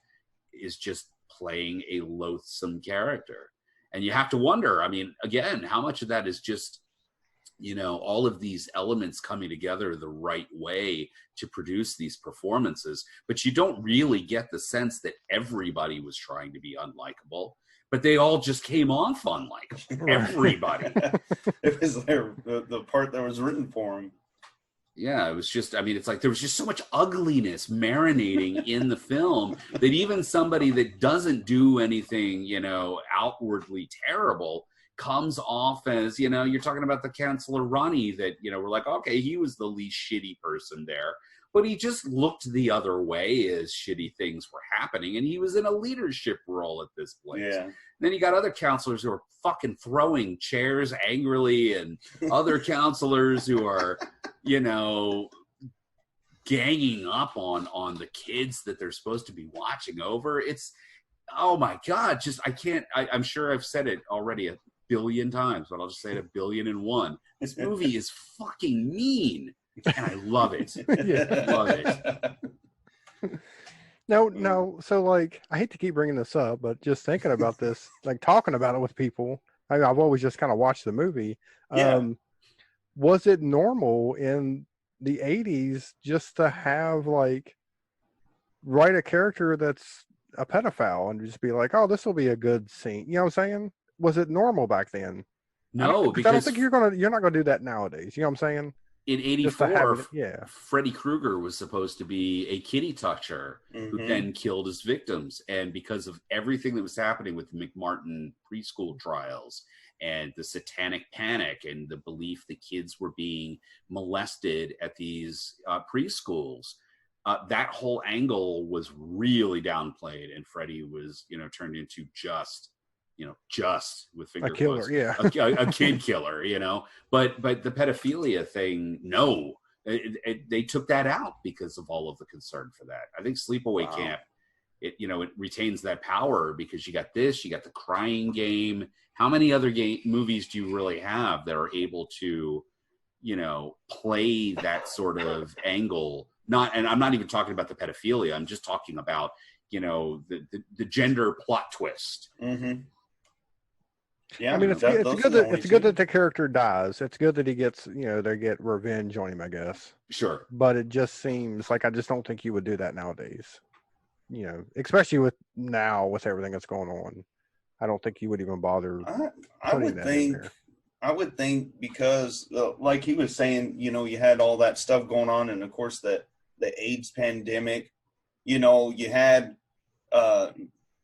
is just playing a loathsome character. And you have to wonder, I mean, again, how much of that is just you know, all of these elements coming together the right way to produce these performances. But you don't really get the sense that everybody was trying to be unlikable, but they all just came off unlikable. Everybody. It was the part that was written for him. Yeah, it was just, I mean, it's like there was just so much ugliness marinating in the film that even somebody that doesn't do anything, you know, outwardly terrible comes off as, you know, you're talking about the Counselor Ronnie that, you know, we're like, okay, he was the least shitty person there. But he just looked the other way as shitty things were happening. And he was in a leadership role at this place. Yeah. And then you got other counselors who are fucking throwing chairs angrily and other counselors who are, you know, ganging up on the kids that they're supposed to be watching over. It's, oh my God, just, I'm sure I've said it already a billion times, but I'll just say it 1,000,000,001. This movie is fucking mean. And I love it. Yeah. Love it. No. So, like, I hate to keep bringing this up, but just thinking about this, like talking about it with people, I've always just kind of watched the movie. Yeah. Was it normal in the 80s just to have, like, write a character that's a pedophile and just be like, oh, this will be a good scene? You know what I'm saying? Was it normal back then? No, because I don't think you're not gonna do that nowadays. You know what I'm saying? in Just to have 84, it, yeah. Freddy Krueger was supposed to be a kitty toucher who Mhm. then killed his victims. And because of everything that was happening with the McMartin preschool trials and the satanic panic and the belief that kids were being molested at these preschools, that whole angle was really downplayed. And Freddy was, you know, turned into just with finger A killer, quotes, yeah. a kid killer, you know. But the pedophilia thing, no, they took that out because of all of the concern for that. I think Sleepaway Camp, it retains that power because you got this, you got the Crying Game. How many other movies do you really have that are able to, you know, play that sort of angle? And I'm not even talking about the pedophilia. I'm just talking about, you know, the gender plot twist. Mm-hmm. Yeah, I mean, it's good that the character dies. It's good that he gets, you know, they get revenge on him, I guess. Sure. But it just seems like I just don't think you would do that nowadays. You know, especially with everything that's going on. I don't think you would even bother. I would think because, like he was saying, you know, you had all that stuff going on, and of course the AIDS pandemic. You know, you had,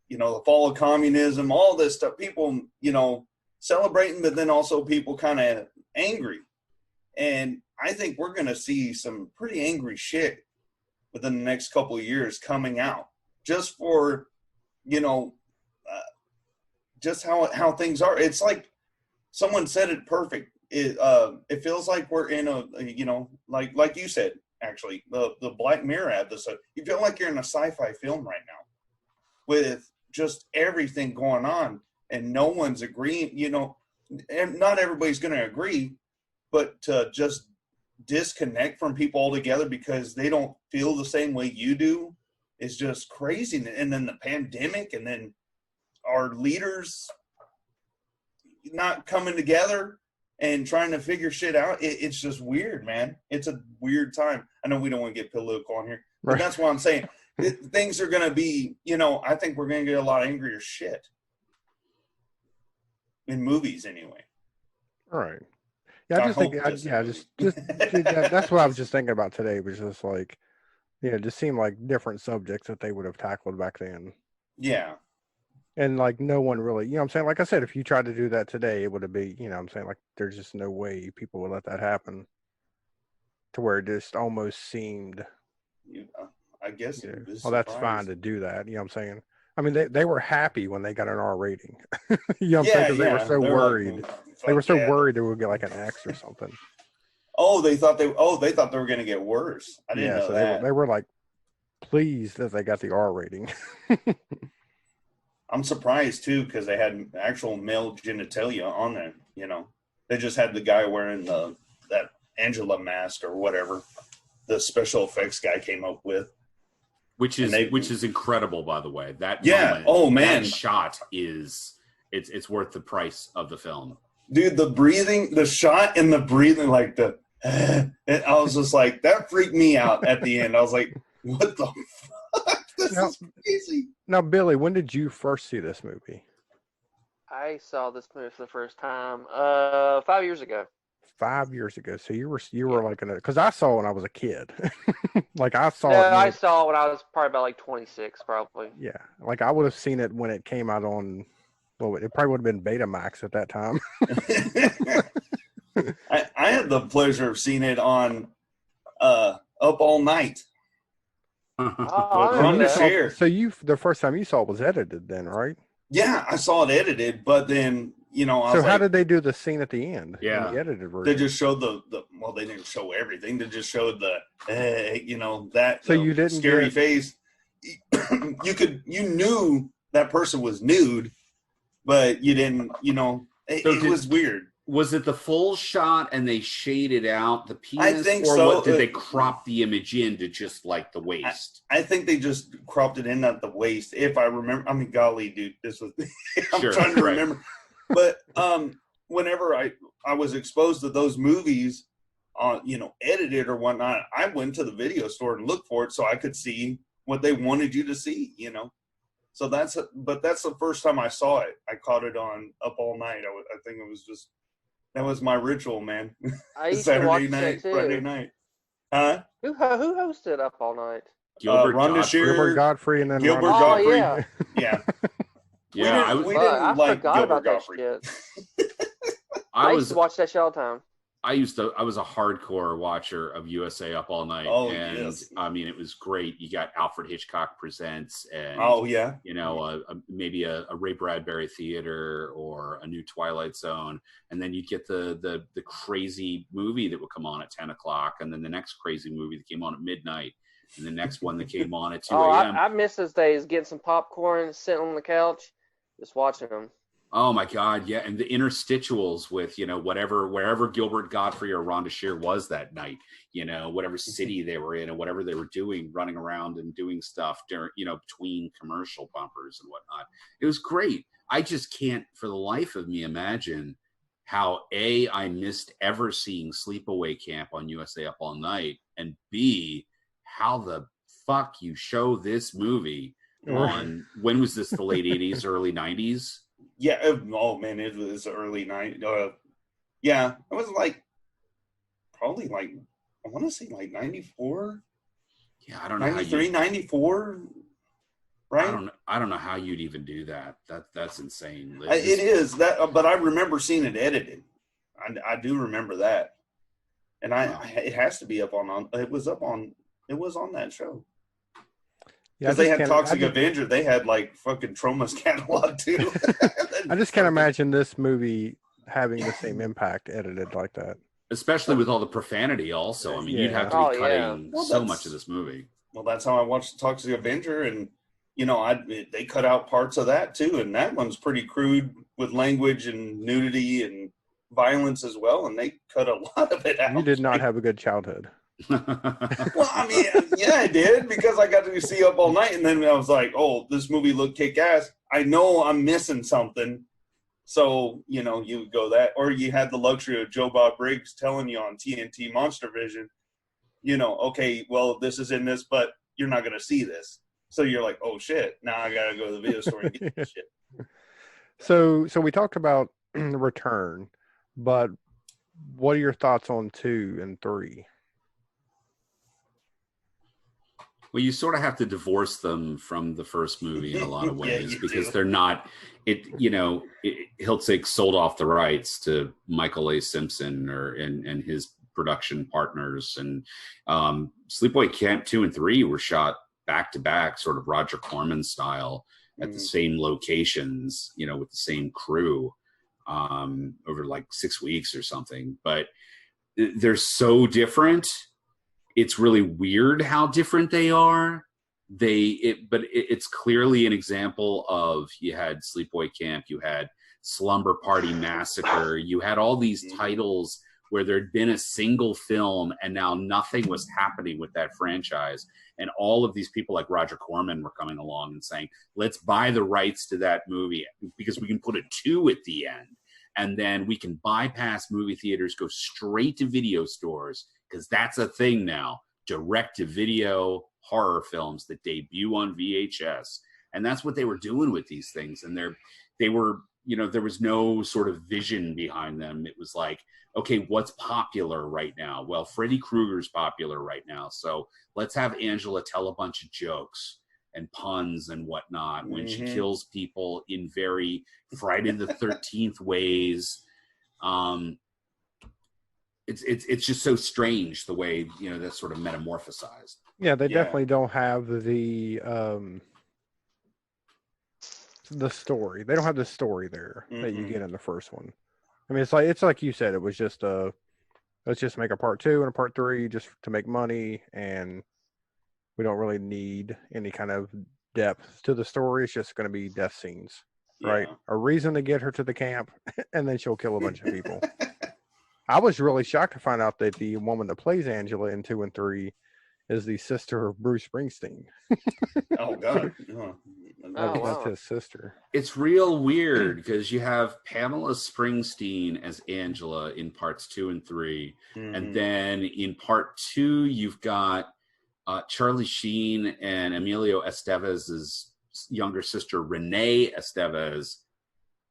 you know, the fall of communism, all this stuff. People, you know, celebrating, but then also people kind of angry. And I think we're going to see some pretty angry shit within the next couple of years coming out, just for, you know, just how things are. It's like someone said it perfect. It feels like we're in a, you know, like you said, actually, the Black Mirror episode. You feel like you're in a sci-fi film right now with just everything going on, and no one's agreeing. You know, and not everybody's going to agree, but to just disconnect from people altogether because they don't feel the same way you do is just crazy. And then the pandemic, and then our leaders not coming together and trying to figure shit out. It's just weird, man. It's a weird time. I know we don't want to get political on here, but Right. That's what I'm saying. Things are going to be, you know, I think we're going to get a lot of angrier shit in movies anyway. All right. Yeah, I just think, that's what I was just thinking about today. Was just like, you know, it just seemed like different subjects that they would have tackled back then. Yeah. And like no one really, you know what I'm saying? Like I said, if you tried to do that today, it would have been, you know what I'm saying? Like there's just no way people would let that happen to where it just almost seemed, I guess. you know, well, that's fine to do that. You know what I'm saying? I mean, they were happy when they got an R rating. You know what I'm saying? Because they were so worried. They were so worried they would get like an X or something. Oh, they thought they were going to get worse. I didn't know that. They were like pleased that they got the R rating. I'm surprised too because they had actual male genitalia on there. You know, they just had the guy wearing that Angela mask or whatever the special effects guy came up with, which is incredible, by the way. That moment, that shot is it's worth the price of the film. Dude, the breathing, the shot and the breathing, like the, and I was just like, that freaked me out at the end. I was like, what the fuck? This is crazy. Now, Billy, when did you first see this movie? I saw this movie for the first time 5 years ago. 5 years ago. So you were like because I saw it when I was a kid. Like I saw No, it. I saw it when I was probably about like 26, probably. Yeah, like I would have seen it when it came out on. Well, it probably would have been Betamax at that time. I had the pleasure of seeing it on Up All Night. Oh, I Run remember the that. share. So the first time you saw it was edited then, right? Yeah, I saw it edited, but then, I So was how like, did they do the scene at the end? Yeah. In the edited version. they just showed well, they didn't show everything. They just showed the, that So you didn't scary get- face. You knew that person was nude, but you didn't, it was weird. Was it the full shot and they shaded out the penis? I think or so. What, did they crop the image into just like the waist? I think they just cropped it in at the waist. If I remember, I mean, golly, dude, this was, I'm Sure, trying to right. remember. But whenever I was exposed to those movies, edited or whatnot, I went to the video store and looked for it so I could see what they wanted you to see, So that's the first time I saw it. I caught it on Up All Night. I think it was just, that was my ritual, man. I used to watch Saturday night, that too. Friday night. Huh? Who hosted Up All Night? Gilbert Rhonda Gottfried. Shear- Gilbert Godfrey and then Gilbert Ron- Godfrey. yeah. Yeah. Yeah, we Fuck, didn't I like forgot Gilbert about that Godfrey. shit. I used to watch that shit all the time. I was a hardcore watcher of USA Up All Night. Oh, and yes. I mean, it was great. You got Alfred Hitchcock Presents and, Oh, yeah. maybe a Ray Bradbury theater or a new Twilight Zone. And then you'd get the crazy movie that would come on at 10 o'clock. And then the next crazy movie that came on at midnight. And the next one that came on at 2 a.m. I miss those days, getting some popcorn, sitting on the couch, just watching them. Oh my God, yeah, and the interstitials with wherever Gilbert Godfrey or Rhonda Shear was that night, whatever city they were in and whatever they were doing, running around and doing stuff during, between commercial bumpers and whatnot. It was great. I just can't, for the life of me, imagine how I missed ever seeing Sleepaway Camp on USA Up All Night, and B, how the fuck you show this movie on when was this, the late 80s, early 90s? Yeah. Oh, man, it was early night. Yeah, it was probably I want to say 94. Yeah, I don't know 93, 94, right? I don't know how you'd even do that. That's insane. It is that, but I remember seeing it edited. I do remember that, and it has to be up on. It was on that show. Yeah, Because they had Toxic Avenger, they had fucking Troma's catalog too. I just can't imagine this movie having the same impact edited like that. Especially with all the profanity also. I mean, you'd have to be cutting so much of this movie. Well, that's how I watched Toxic Avenger, and they cut out parts of that too, and that one's pretty crude with language and nudity and violence as well, and they cut a lot of it out. You did not have a good childhood. Well, I mean, yeah, I did, because I got to see Up All Night, and then I was like, oh, this movie looked kick-ass. I know I'm missing something. So, you would go that. Or you had the luxury of Joe Bob Briggs telling you on TNT Monster Vision, okay, well, this is in this, but you're not going to see this. So you're like, oh, shit, now I got to go to the video store and get this shit. So we talked about Return, but what are your thoughts on 2 and 3? Well, you sort of have to divorce them from the first movie in a lot of ways because they're not. Hiltzik sold off the rights to Michael A. Simpson and his production partners, and Sleepaway Camp 2 and 3 were shot back to back, sort of Roger Corman style, at the same locations, with the same crew, over 6 weeks or something. But they're so different. It's really weird how different they are. But it's clearly an example of, you had Sleepaway Camp, you had Slumber Party Massacre, you had all these titles where there'd been a single film and now nothing was happening with that franchise. And all of these people like Roger Corman were coming along and saying, let's buy the rights to that movie because we can put a 2 at the end. and then we can bypass movie theaters, go straight to video stores, because that's a thing now. Direct-to-video horror films that debut on VHS. And that's what they were doing with these things. And they were, there was no sort of vision behind them. It was like, okay, what's popular right now? Well, Freddy Krueger's popular right now. So let's have Angela tell a bunch of jokes and puns and whatnot when she kills people in very Friday the 13th ways. It's just so strange the way, that's sort of metamorphosized. Yeah, they definitely don't have the story. They don't have the story there that you get in the first one. I mean, it's like you said, it was just let's just make a part 2 and a part 3 just to make money, and we don't really need any kind of depth to the story. It's just going to be death scenes, right? A reason to get her to the camp, and then she'll kill a bunch of people. I was really shocked to find out that the woman that plays Angela in 2 and 3 is the sister of Bruce Springsteen. Oh, God. That's his sister. It's real weird because you have Pamela Springsteen as Angela in parts 2 and 3. And then in part 2, you've got Charlie Sheen and Emilio Estevez's younger sister, Renee Estevez,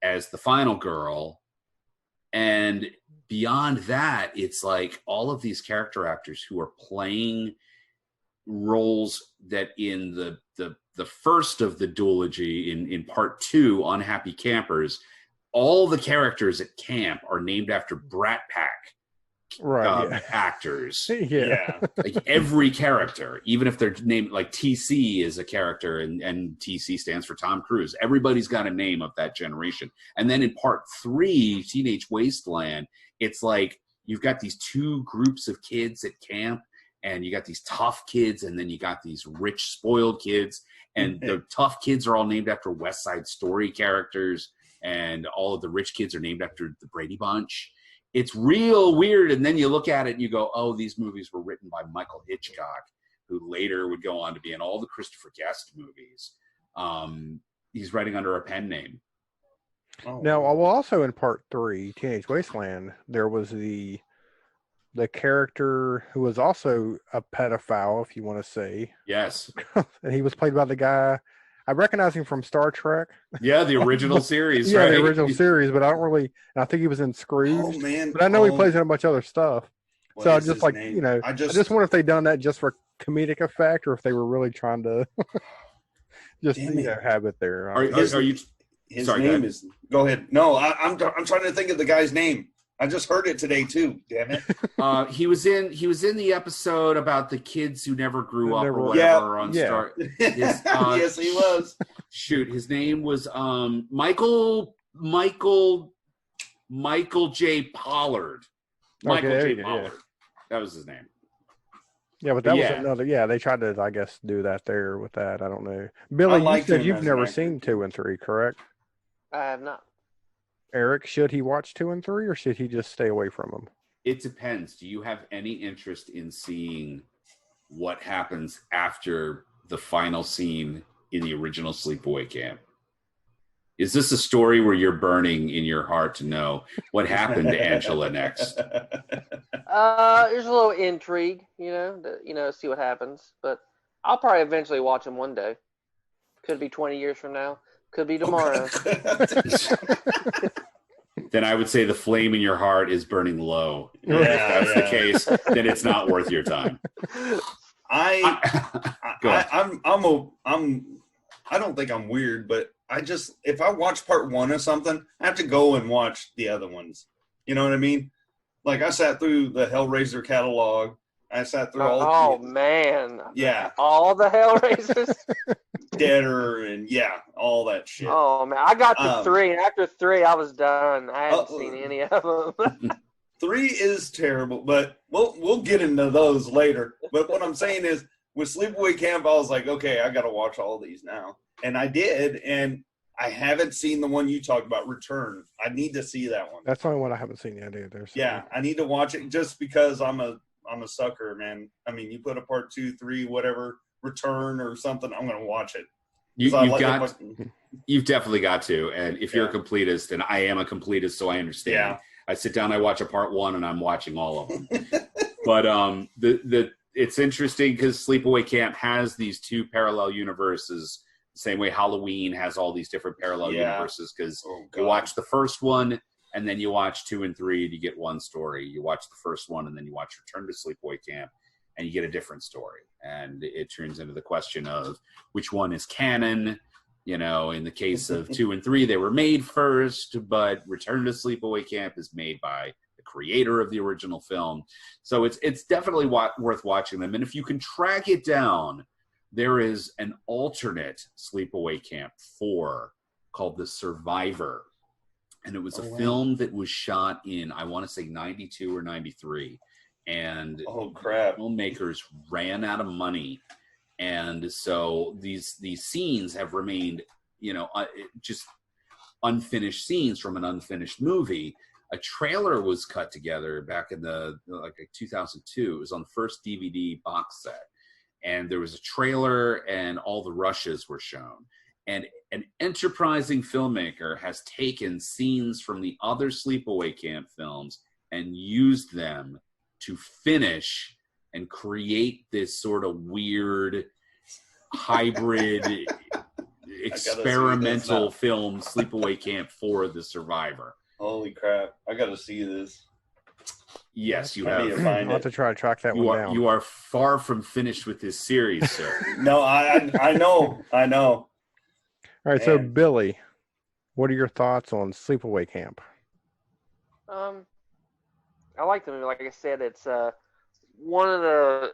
as the final girl. And beyond that, it's like all of these character actors who are playing roles that in the first of the duology in part 2, Unhappy Campers, all the characters at camp are named after Brat Pack actors. Like every character, even if they're named, like TC is a character, and TC stands for Tom Cruise. Everybody's got a name of that generation. And then in part 3, Teenage Wasteland, it's like you've got these 2 groups of kids at camp, and you got these tough kids, and then you got these rich, spoiled kids. And the tough kids are all named after West Side Story characters, and all of the rich kids are named after the Brady Bunch. It's real weird. And then you look at it and you go, oh, these movies were written by Michael Hitchcock, who later would go on to be in all the Christopher Guest movies. He's writing under a pen name. Now, well, also in part 3, Teenage Wasteland, there was the character who was also a pedophile, if you want to say. Yes. And he was played by the guy, I recognize him from Star Trek. Yeah, the original series. Yeah, right? the original series, but I don't really, and I think he was in Scrooge. Oh, man. But I know he plays in a bunch of other stuff. So I just like, name? I just wonder if they done that just for comedic effect, or if they were really trying to just have it there. Are you? His Sorry, name is. Go ahead. No, I'm trying to think of the guy's name. I just heard it today too. Damn it. He was in the episode about the kids who never grew up or whatever on Star. Yes, he was. Shoot, his name was Michael J. Pollard. Michael J. Pollard. That was his name. Yeah, but that was another. Yeah, they tried to, I guess, do that there with that. I don't know. Billy, you said you've never seen 2 and 3, correct? I have not. Eric, should he watch 2 and 3, or should he just stay away from them? It depends. Do you have any interest in seeing what happens after the final scene in the original Sleepaway Camp? Is this a story where you're burning in your heart to know what happened to Angela next? There's a little intrigue, see what happens. But I'll probably eventually watch them one day. Could be 20 years from now. Could be tomorrow. Then I would say the flame in your heart is burning low. Yeah, if that's the case, then it's not worth your time. I don't think I'm weird, but if I watch part 1 of something, I have to go and watch the other ones. You know what I mean? Like I sat through the Hellraiser catalog. I sat through all. Oh man! Yeah, all the Hellraisers. Deader and all that shit. Oh man, I got to 3, and after 3, I was done. I hadn't seen any of them. 3 is terrible, but we'll get into those later. But what I'm saying is, with Sleepaway Camp, I was like, okay, I got to watch all these now, and I did, and I haven't seen the one you talked about, Return. I need to see that one. That's the only one I haven't seen yet either. So. Yeah, I need to watch it just because I'm a sucker, man. I mean, you put a part 2, 3, whatever, Return or something, I'm gonna watch it. You've definitely got to. And if you're a completist, and I am a completist, so I understand. I sit down, I watch a part 1, and I'm watching all of them. But it's interesting because Sleepaway Camp has these 2 parallel universes, the same way Halloween has all these different parallel universes, because you watch the first one, and then you watch 2 and 3 to get one story. You watch the first one, and then you watch Return to Sleepaway Camp, and you get a different story. And it turns into the question of which one is canon. You know, in the case of 2 and 3, they were made first, but Return to Sleepaway Camp is made by the creator of the original film. So it's definitely worth watching them. And if you can track it down, there is an alternate Sleepaway Camp 4 called The Survivor. And it was a film that was shot in, I want to say, 92 or 93. And filmmakers ran out of money. And so these scenes have remained, you know, just unfinished scenes from an unfinished movie. A trailer was cut together back in the 2002. It was on the first DVD box set, and there was a trailer, and all the rushes were shown. And an enterprising filmmaker has taken scenes from the other Sleepaway Camp films and used them to finish and create this sort of weird hybrid experimental film, Sleepaway Camp for The Survivor. Holy crap. I got to see this. Yes, you have. I'll have to try to track that one down. You are far from finished with this series, sir. No, I know. All right, so Billy, what are your thoughts on Sleepaway Camp? I like the movie. Like I said, it's one of the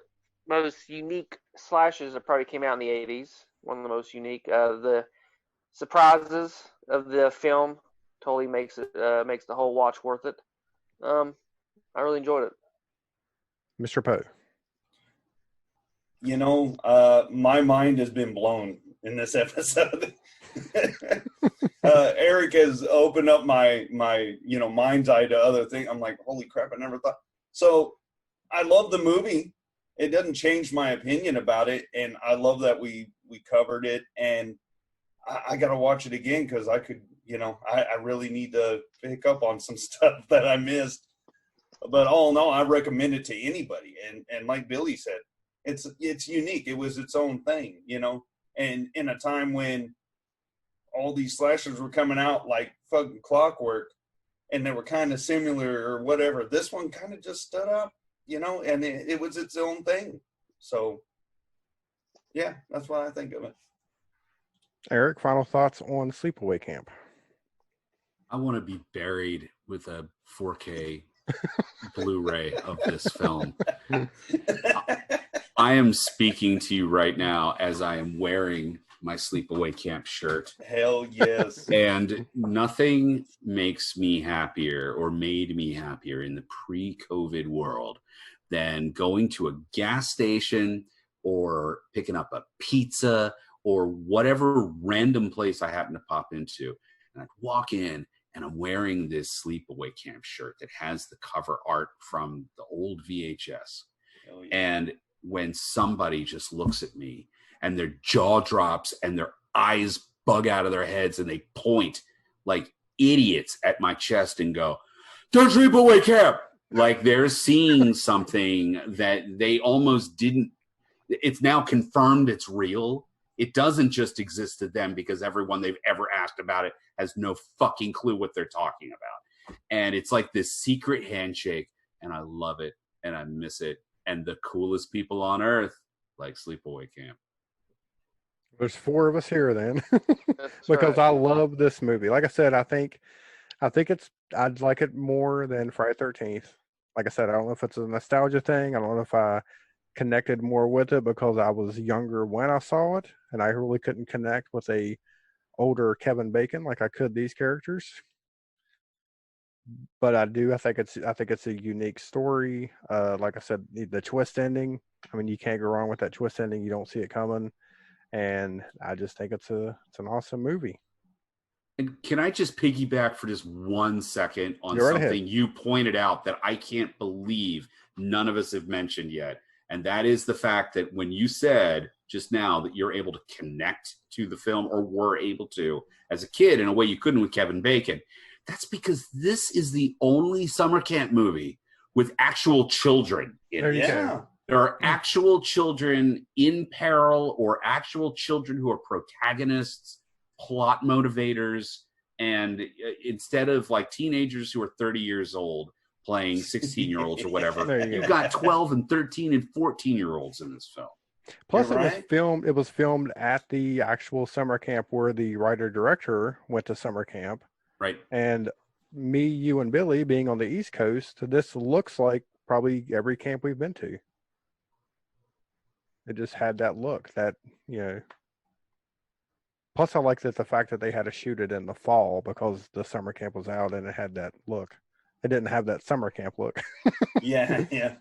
most unique slashes that probably came out in the 80s. One of the most unique. The surprises of the film totally makes the whole watch worth it. I really enjoyed it. Mr. Poe. You know, my mind has been blown in this episode. Eric has opened up my mind's eye to other things. I'm like, holy crap, I never thought. So I love the movie. It doesn't change my opinion about it, and I love that we covered it. And I got to watch it again because I could, I really need to pick up on some stuff that I missed. But all in all, I recommend it to anybody. And like Billy said, it's unique. It was its own thing, And in a time when all these slashers were coming out like fucking clockwork, and they were kind of similar or whatever, this one kind of just stood up, and it was its own thing. So, yeah, that's what I think of it. Eric, final thoughts on Sleepaway Camp? I want to be buried with a 4K Blu-ray of this film. I am speaking to you right now as I am wearing my Sleepaway Camp shirt. Hell yes. And nothing makes me happier or made me happier in the pre-COVID world than going to a gas station or picking up a pizza or whatever random place I happen to pop into. And I'd walk in and I'm wearing this Sleepaway Camp shirt that has the cover art from the old VHS. Hell yeah. And when somebody just looks at me and their jaw drops and their eyes bug out of their heads and they point like idiots at my chest and go, "Don't Sleepaway Camp!" Like they're seeing something that they almost didn't. It's now confirmed it's real. It doesn't just exist to them because everyone they've ever asked about it has no fucking clue what they're talking about. And it's like this secret handshake, and I love it and I miss it. And the coolest people on earth like Sleepaway Camp. There's 4 of us here then, because I love this movie. Like I said, I think I'd like it more than Friday 13th. Like I said, I don't know if it's a nostalgia thing. I don't know if I connected more with it because I was younger when I saw it, and I really couldn't connect with a older Kevin Bacon like I could these characters. But I think it's a unique story. Like I said, the twist ending. I mean, you can't go wrong with that twist ending. You don't see it coming. And I just think it's an awesome movie. And can I just piggyback for just 1 second on Go right something ahead. you pointed out that I can't believe none of us have mentioned yet? And that is the fact that when you said just now that you're able to connect to the film, or were able to as a kid in a way you couldn't with Kevin Bacon, that's because this is the only summer camp movie with actual children in it. Yeah. There are actual children in peril, or actual children who are protagonists, plot motivators. And instead of like teenagers who are 30 years old playing 16-year-olds or whatever, you've got 12 and 13 and 14-year-olds in this film. Plus, You're it was right. filmed. It was filmed at the actual summer camp where the writer-director went to summer camp. Right. And me, you, and Billy being on the East Coast, this looks like probably every camp we've been to. It just had that look, that, you know. Plus, I like that the fact that they had to shoot it in the fall because the summer camp was out and it had that look. It didn't have that summer camp look. Yeah.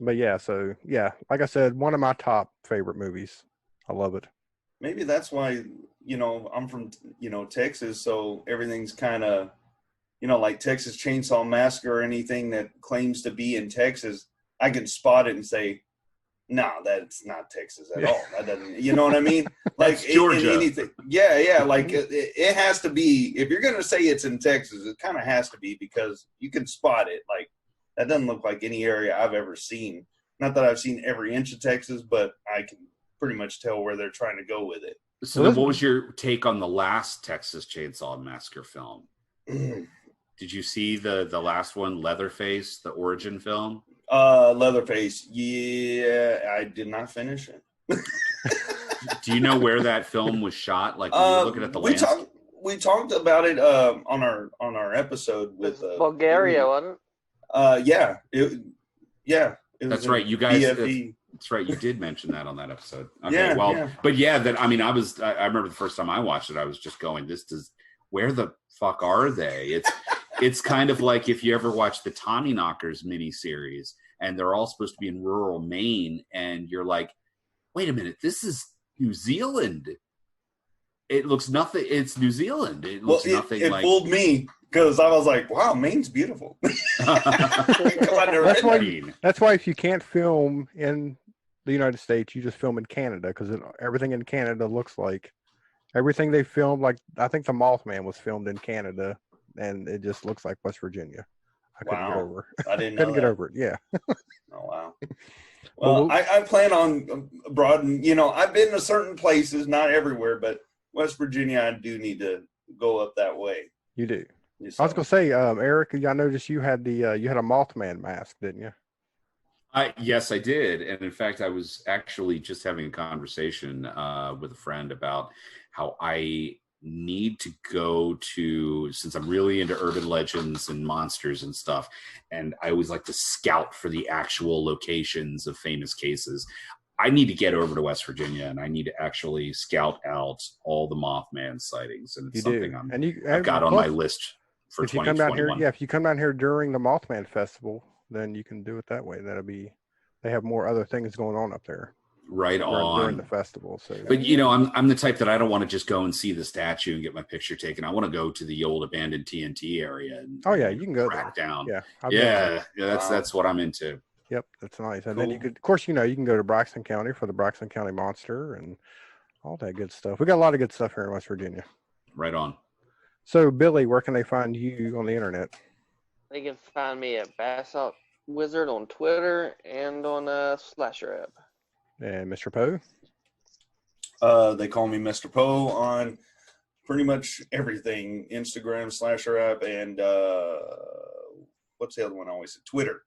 But yeah, so yeah, like I said, one of my top favorite movies. I love it. Maybe that's why, I'm from, Texas, so everything's kind of, like Texas Chainsaw Massacre or anything that claims to be in Texas, I can spot it and say, no, that's not Texas at all. That doesn't, you know what I mean? Like Georgia. anything. Yeah. Like it has to be, if you're going to say it's in Texas, it kind of has to be, because you can spot it. Like, that doesn't look like any area I've ever seen. Not that I've seen every inch of Texas, but I can pretty much tell where they're trying to go with it. So then what was your take on the last Texas Chainsaw Massacre film? Did you see the last one, Leatherface, the origin film? Leatherface. Yeah, I did not finish it. Do you know where that film was shot? Like, when you were looking at the landscape? We talked about it on our episode with Bulgaria, wasn't it? Yeah. That's right. You guys. BFE. That's right. You did mention that on that episode. Okay. Yeah, well, yeah. but yeah, that I remember the first time I watched it, I was just going, where the fuck are they? It's kind of like if you ever watch the Tommyknockers miniseries and they're all supposed to be in rural Maine, and you're like, wait a minute, this is New Zealand. It looks nothing. It's New Zealand. It looks nothing it like. It fooled me because I was like, wow, Maine's beautiful. That's why if you can't film in the United States, you just film in Canada, because everything in Canada looks like everything they filmed. Like, I think the Mothman was filmed in Canada, and it just looks like West Virginia. I couldn't get over it. I didn't know couldn't get over it. Yeah. Oh, wow. Well, I plan on broadening. I've been to certain places, not everywhere, but West Virginia, I do need to go up that way. You do. So. I was gonna say, Eric, I noticed you had a Mothman mask, didn't you? Yes, I did. And in fact, I was actually just having a conversation with a friend about how I need to go to, since I'm really into urban legends and monsters and stuff, and I always like to scout for the actual locations of famous cases. I need to get over to West Virginia, and I need to actually scout out all the Mothman sightings. And it's something I've got on my list for 2021. If you come down here during the Mothman Festival, then you can do it that way. They have more other things going on up there. Right on during the festival. So, but I'm the type that I don't want to just go and see the statue and get my picture taken. I want to go to the old abandoned TNT area. And, you can go there. Down. Yeah. That's what I'm into. Yep, that's nice. And then you could, of course, you can go to Braxton County for the Braxton County Monster and all that good stuff. We got a lot of good stuff here in West Virginia. Right on. So, Billy, where can they find you on the internet? They can find me at Basalt Wizard on Twitter and on Slasher App. And Mr. Poe? They call me Mr. Poe on pretty much everything. Instagram, Slasher App, and what's the other one I always say? Twitter.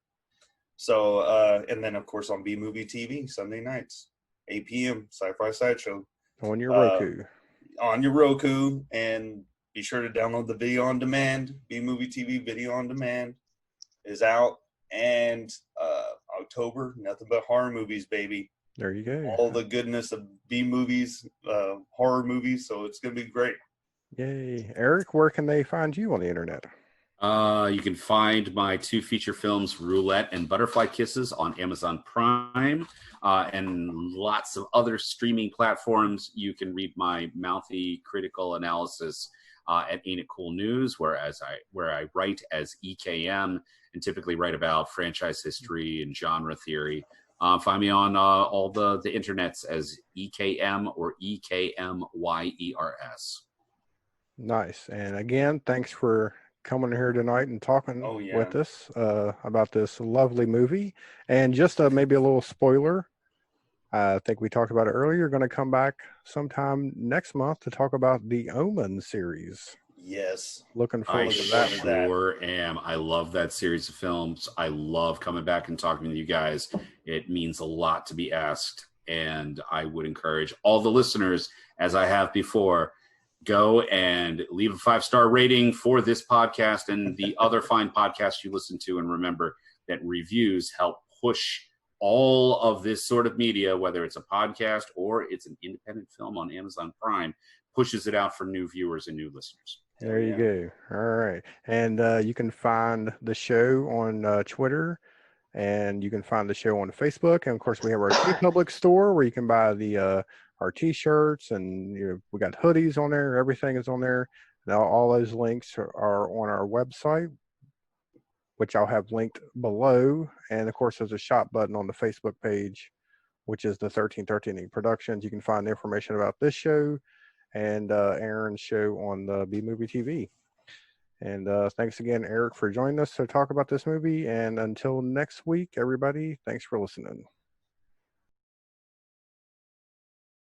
So, and then, of course, on B-Movie TV, Sunday nights, 8 p.m., Sci-Fi Sideshow. On your Roku. On your Roku, and be sure to download the video on demand. B-Movie TV Video on Demand is out. And October, nothing but horror movies, baby. There you go. All the goodness of B-movies, horror movies, so it's going to be great. Yay. Eric, where can they find you on the internet? You can find my 2 feature films, Roulette and Butterfly Kisses, on Amazon Prime, and lots of other streaming platforms. You can read my mouthy critical analysis at Ain't It Cool News, where I write as EKM and typically write about franchise history and genre theory. Find me on all the internets as EKM or EKMYERS. Nice. And again, thanks for coming here tonight and talking with us about this lovely movie. And just maybe a little spoiler. I think we talked about it earlier. You're going to come back sometime next month to talk about the Omen series. Yes. Looking forward I to that. sure am. I love that series of films. I love coming back and talking with you guys. It means a lot to be asked. And I would encourage all the listeners, as I have before, go and leave a 5-star rating for this podcast and the other fine podcasts you listen to. And remember that reviews help push all of this sort of media, whether it's a podcast or it's an independent film on Amazon Prime, pushes it out for new viewers and new listeners. There you go. All right. And you can find the show on Twitter, and you can find the show on Facebook. And of course, we have our TeePublic store where you can buy the our t-shirts, and we got hoodies on there. Everything is on there. Now, all those links are on our website, which I'll have linked below. And of course, there's a shop button on the Facebook page, which is the 1313 Productions. You can find information about this show and Aaron's show on the B Movie TV. And thanks again, Erik, for joining us to talk about this movie. And until next week, everybody, thanks for listening.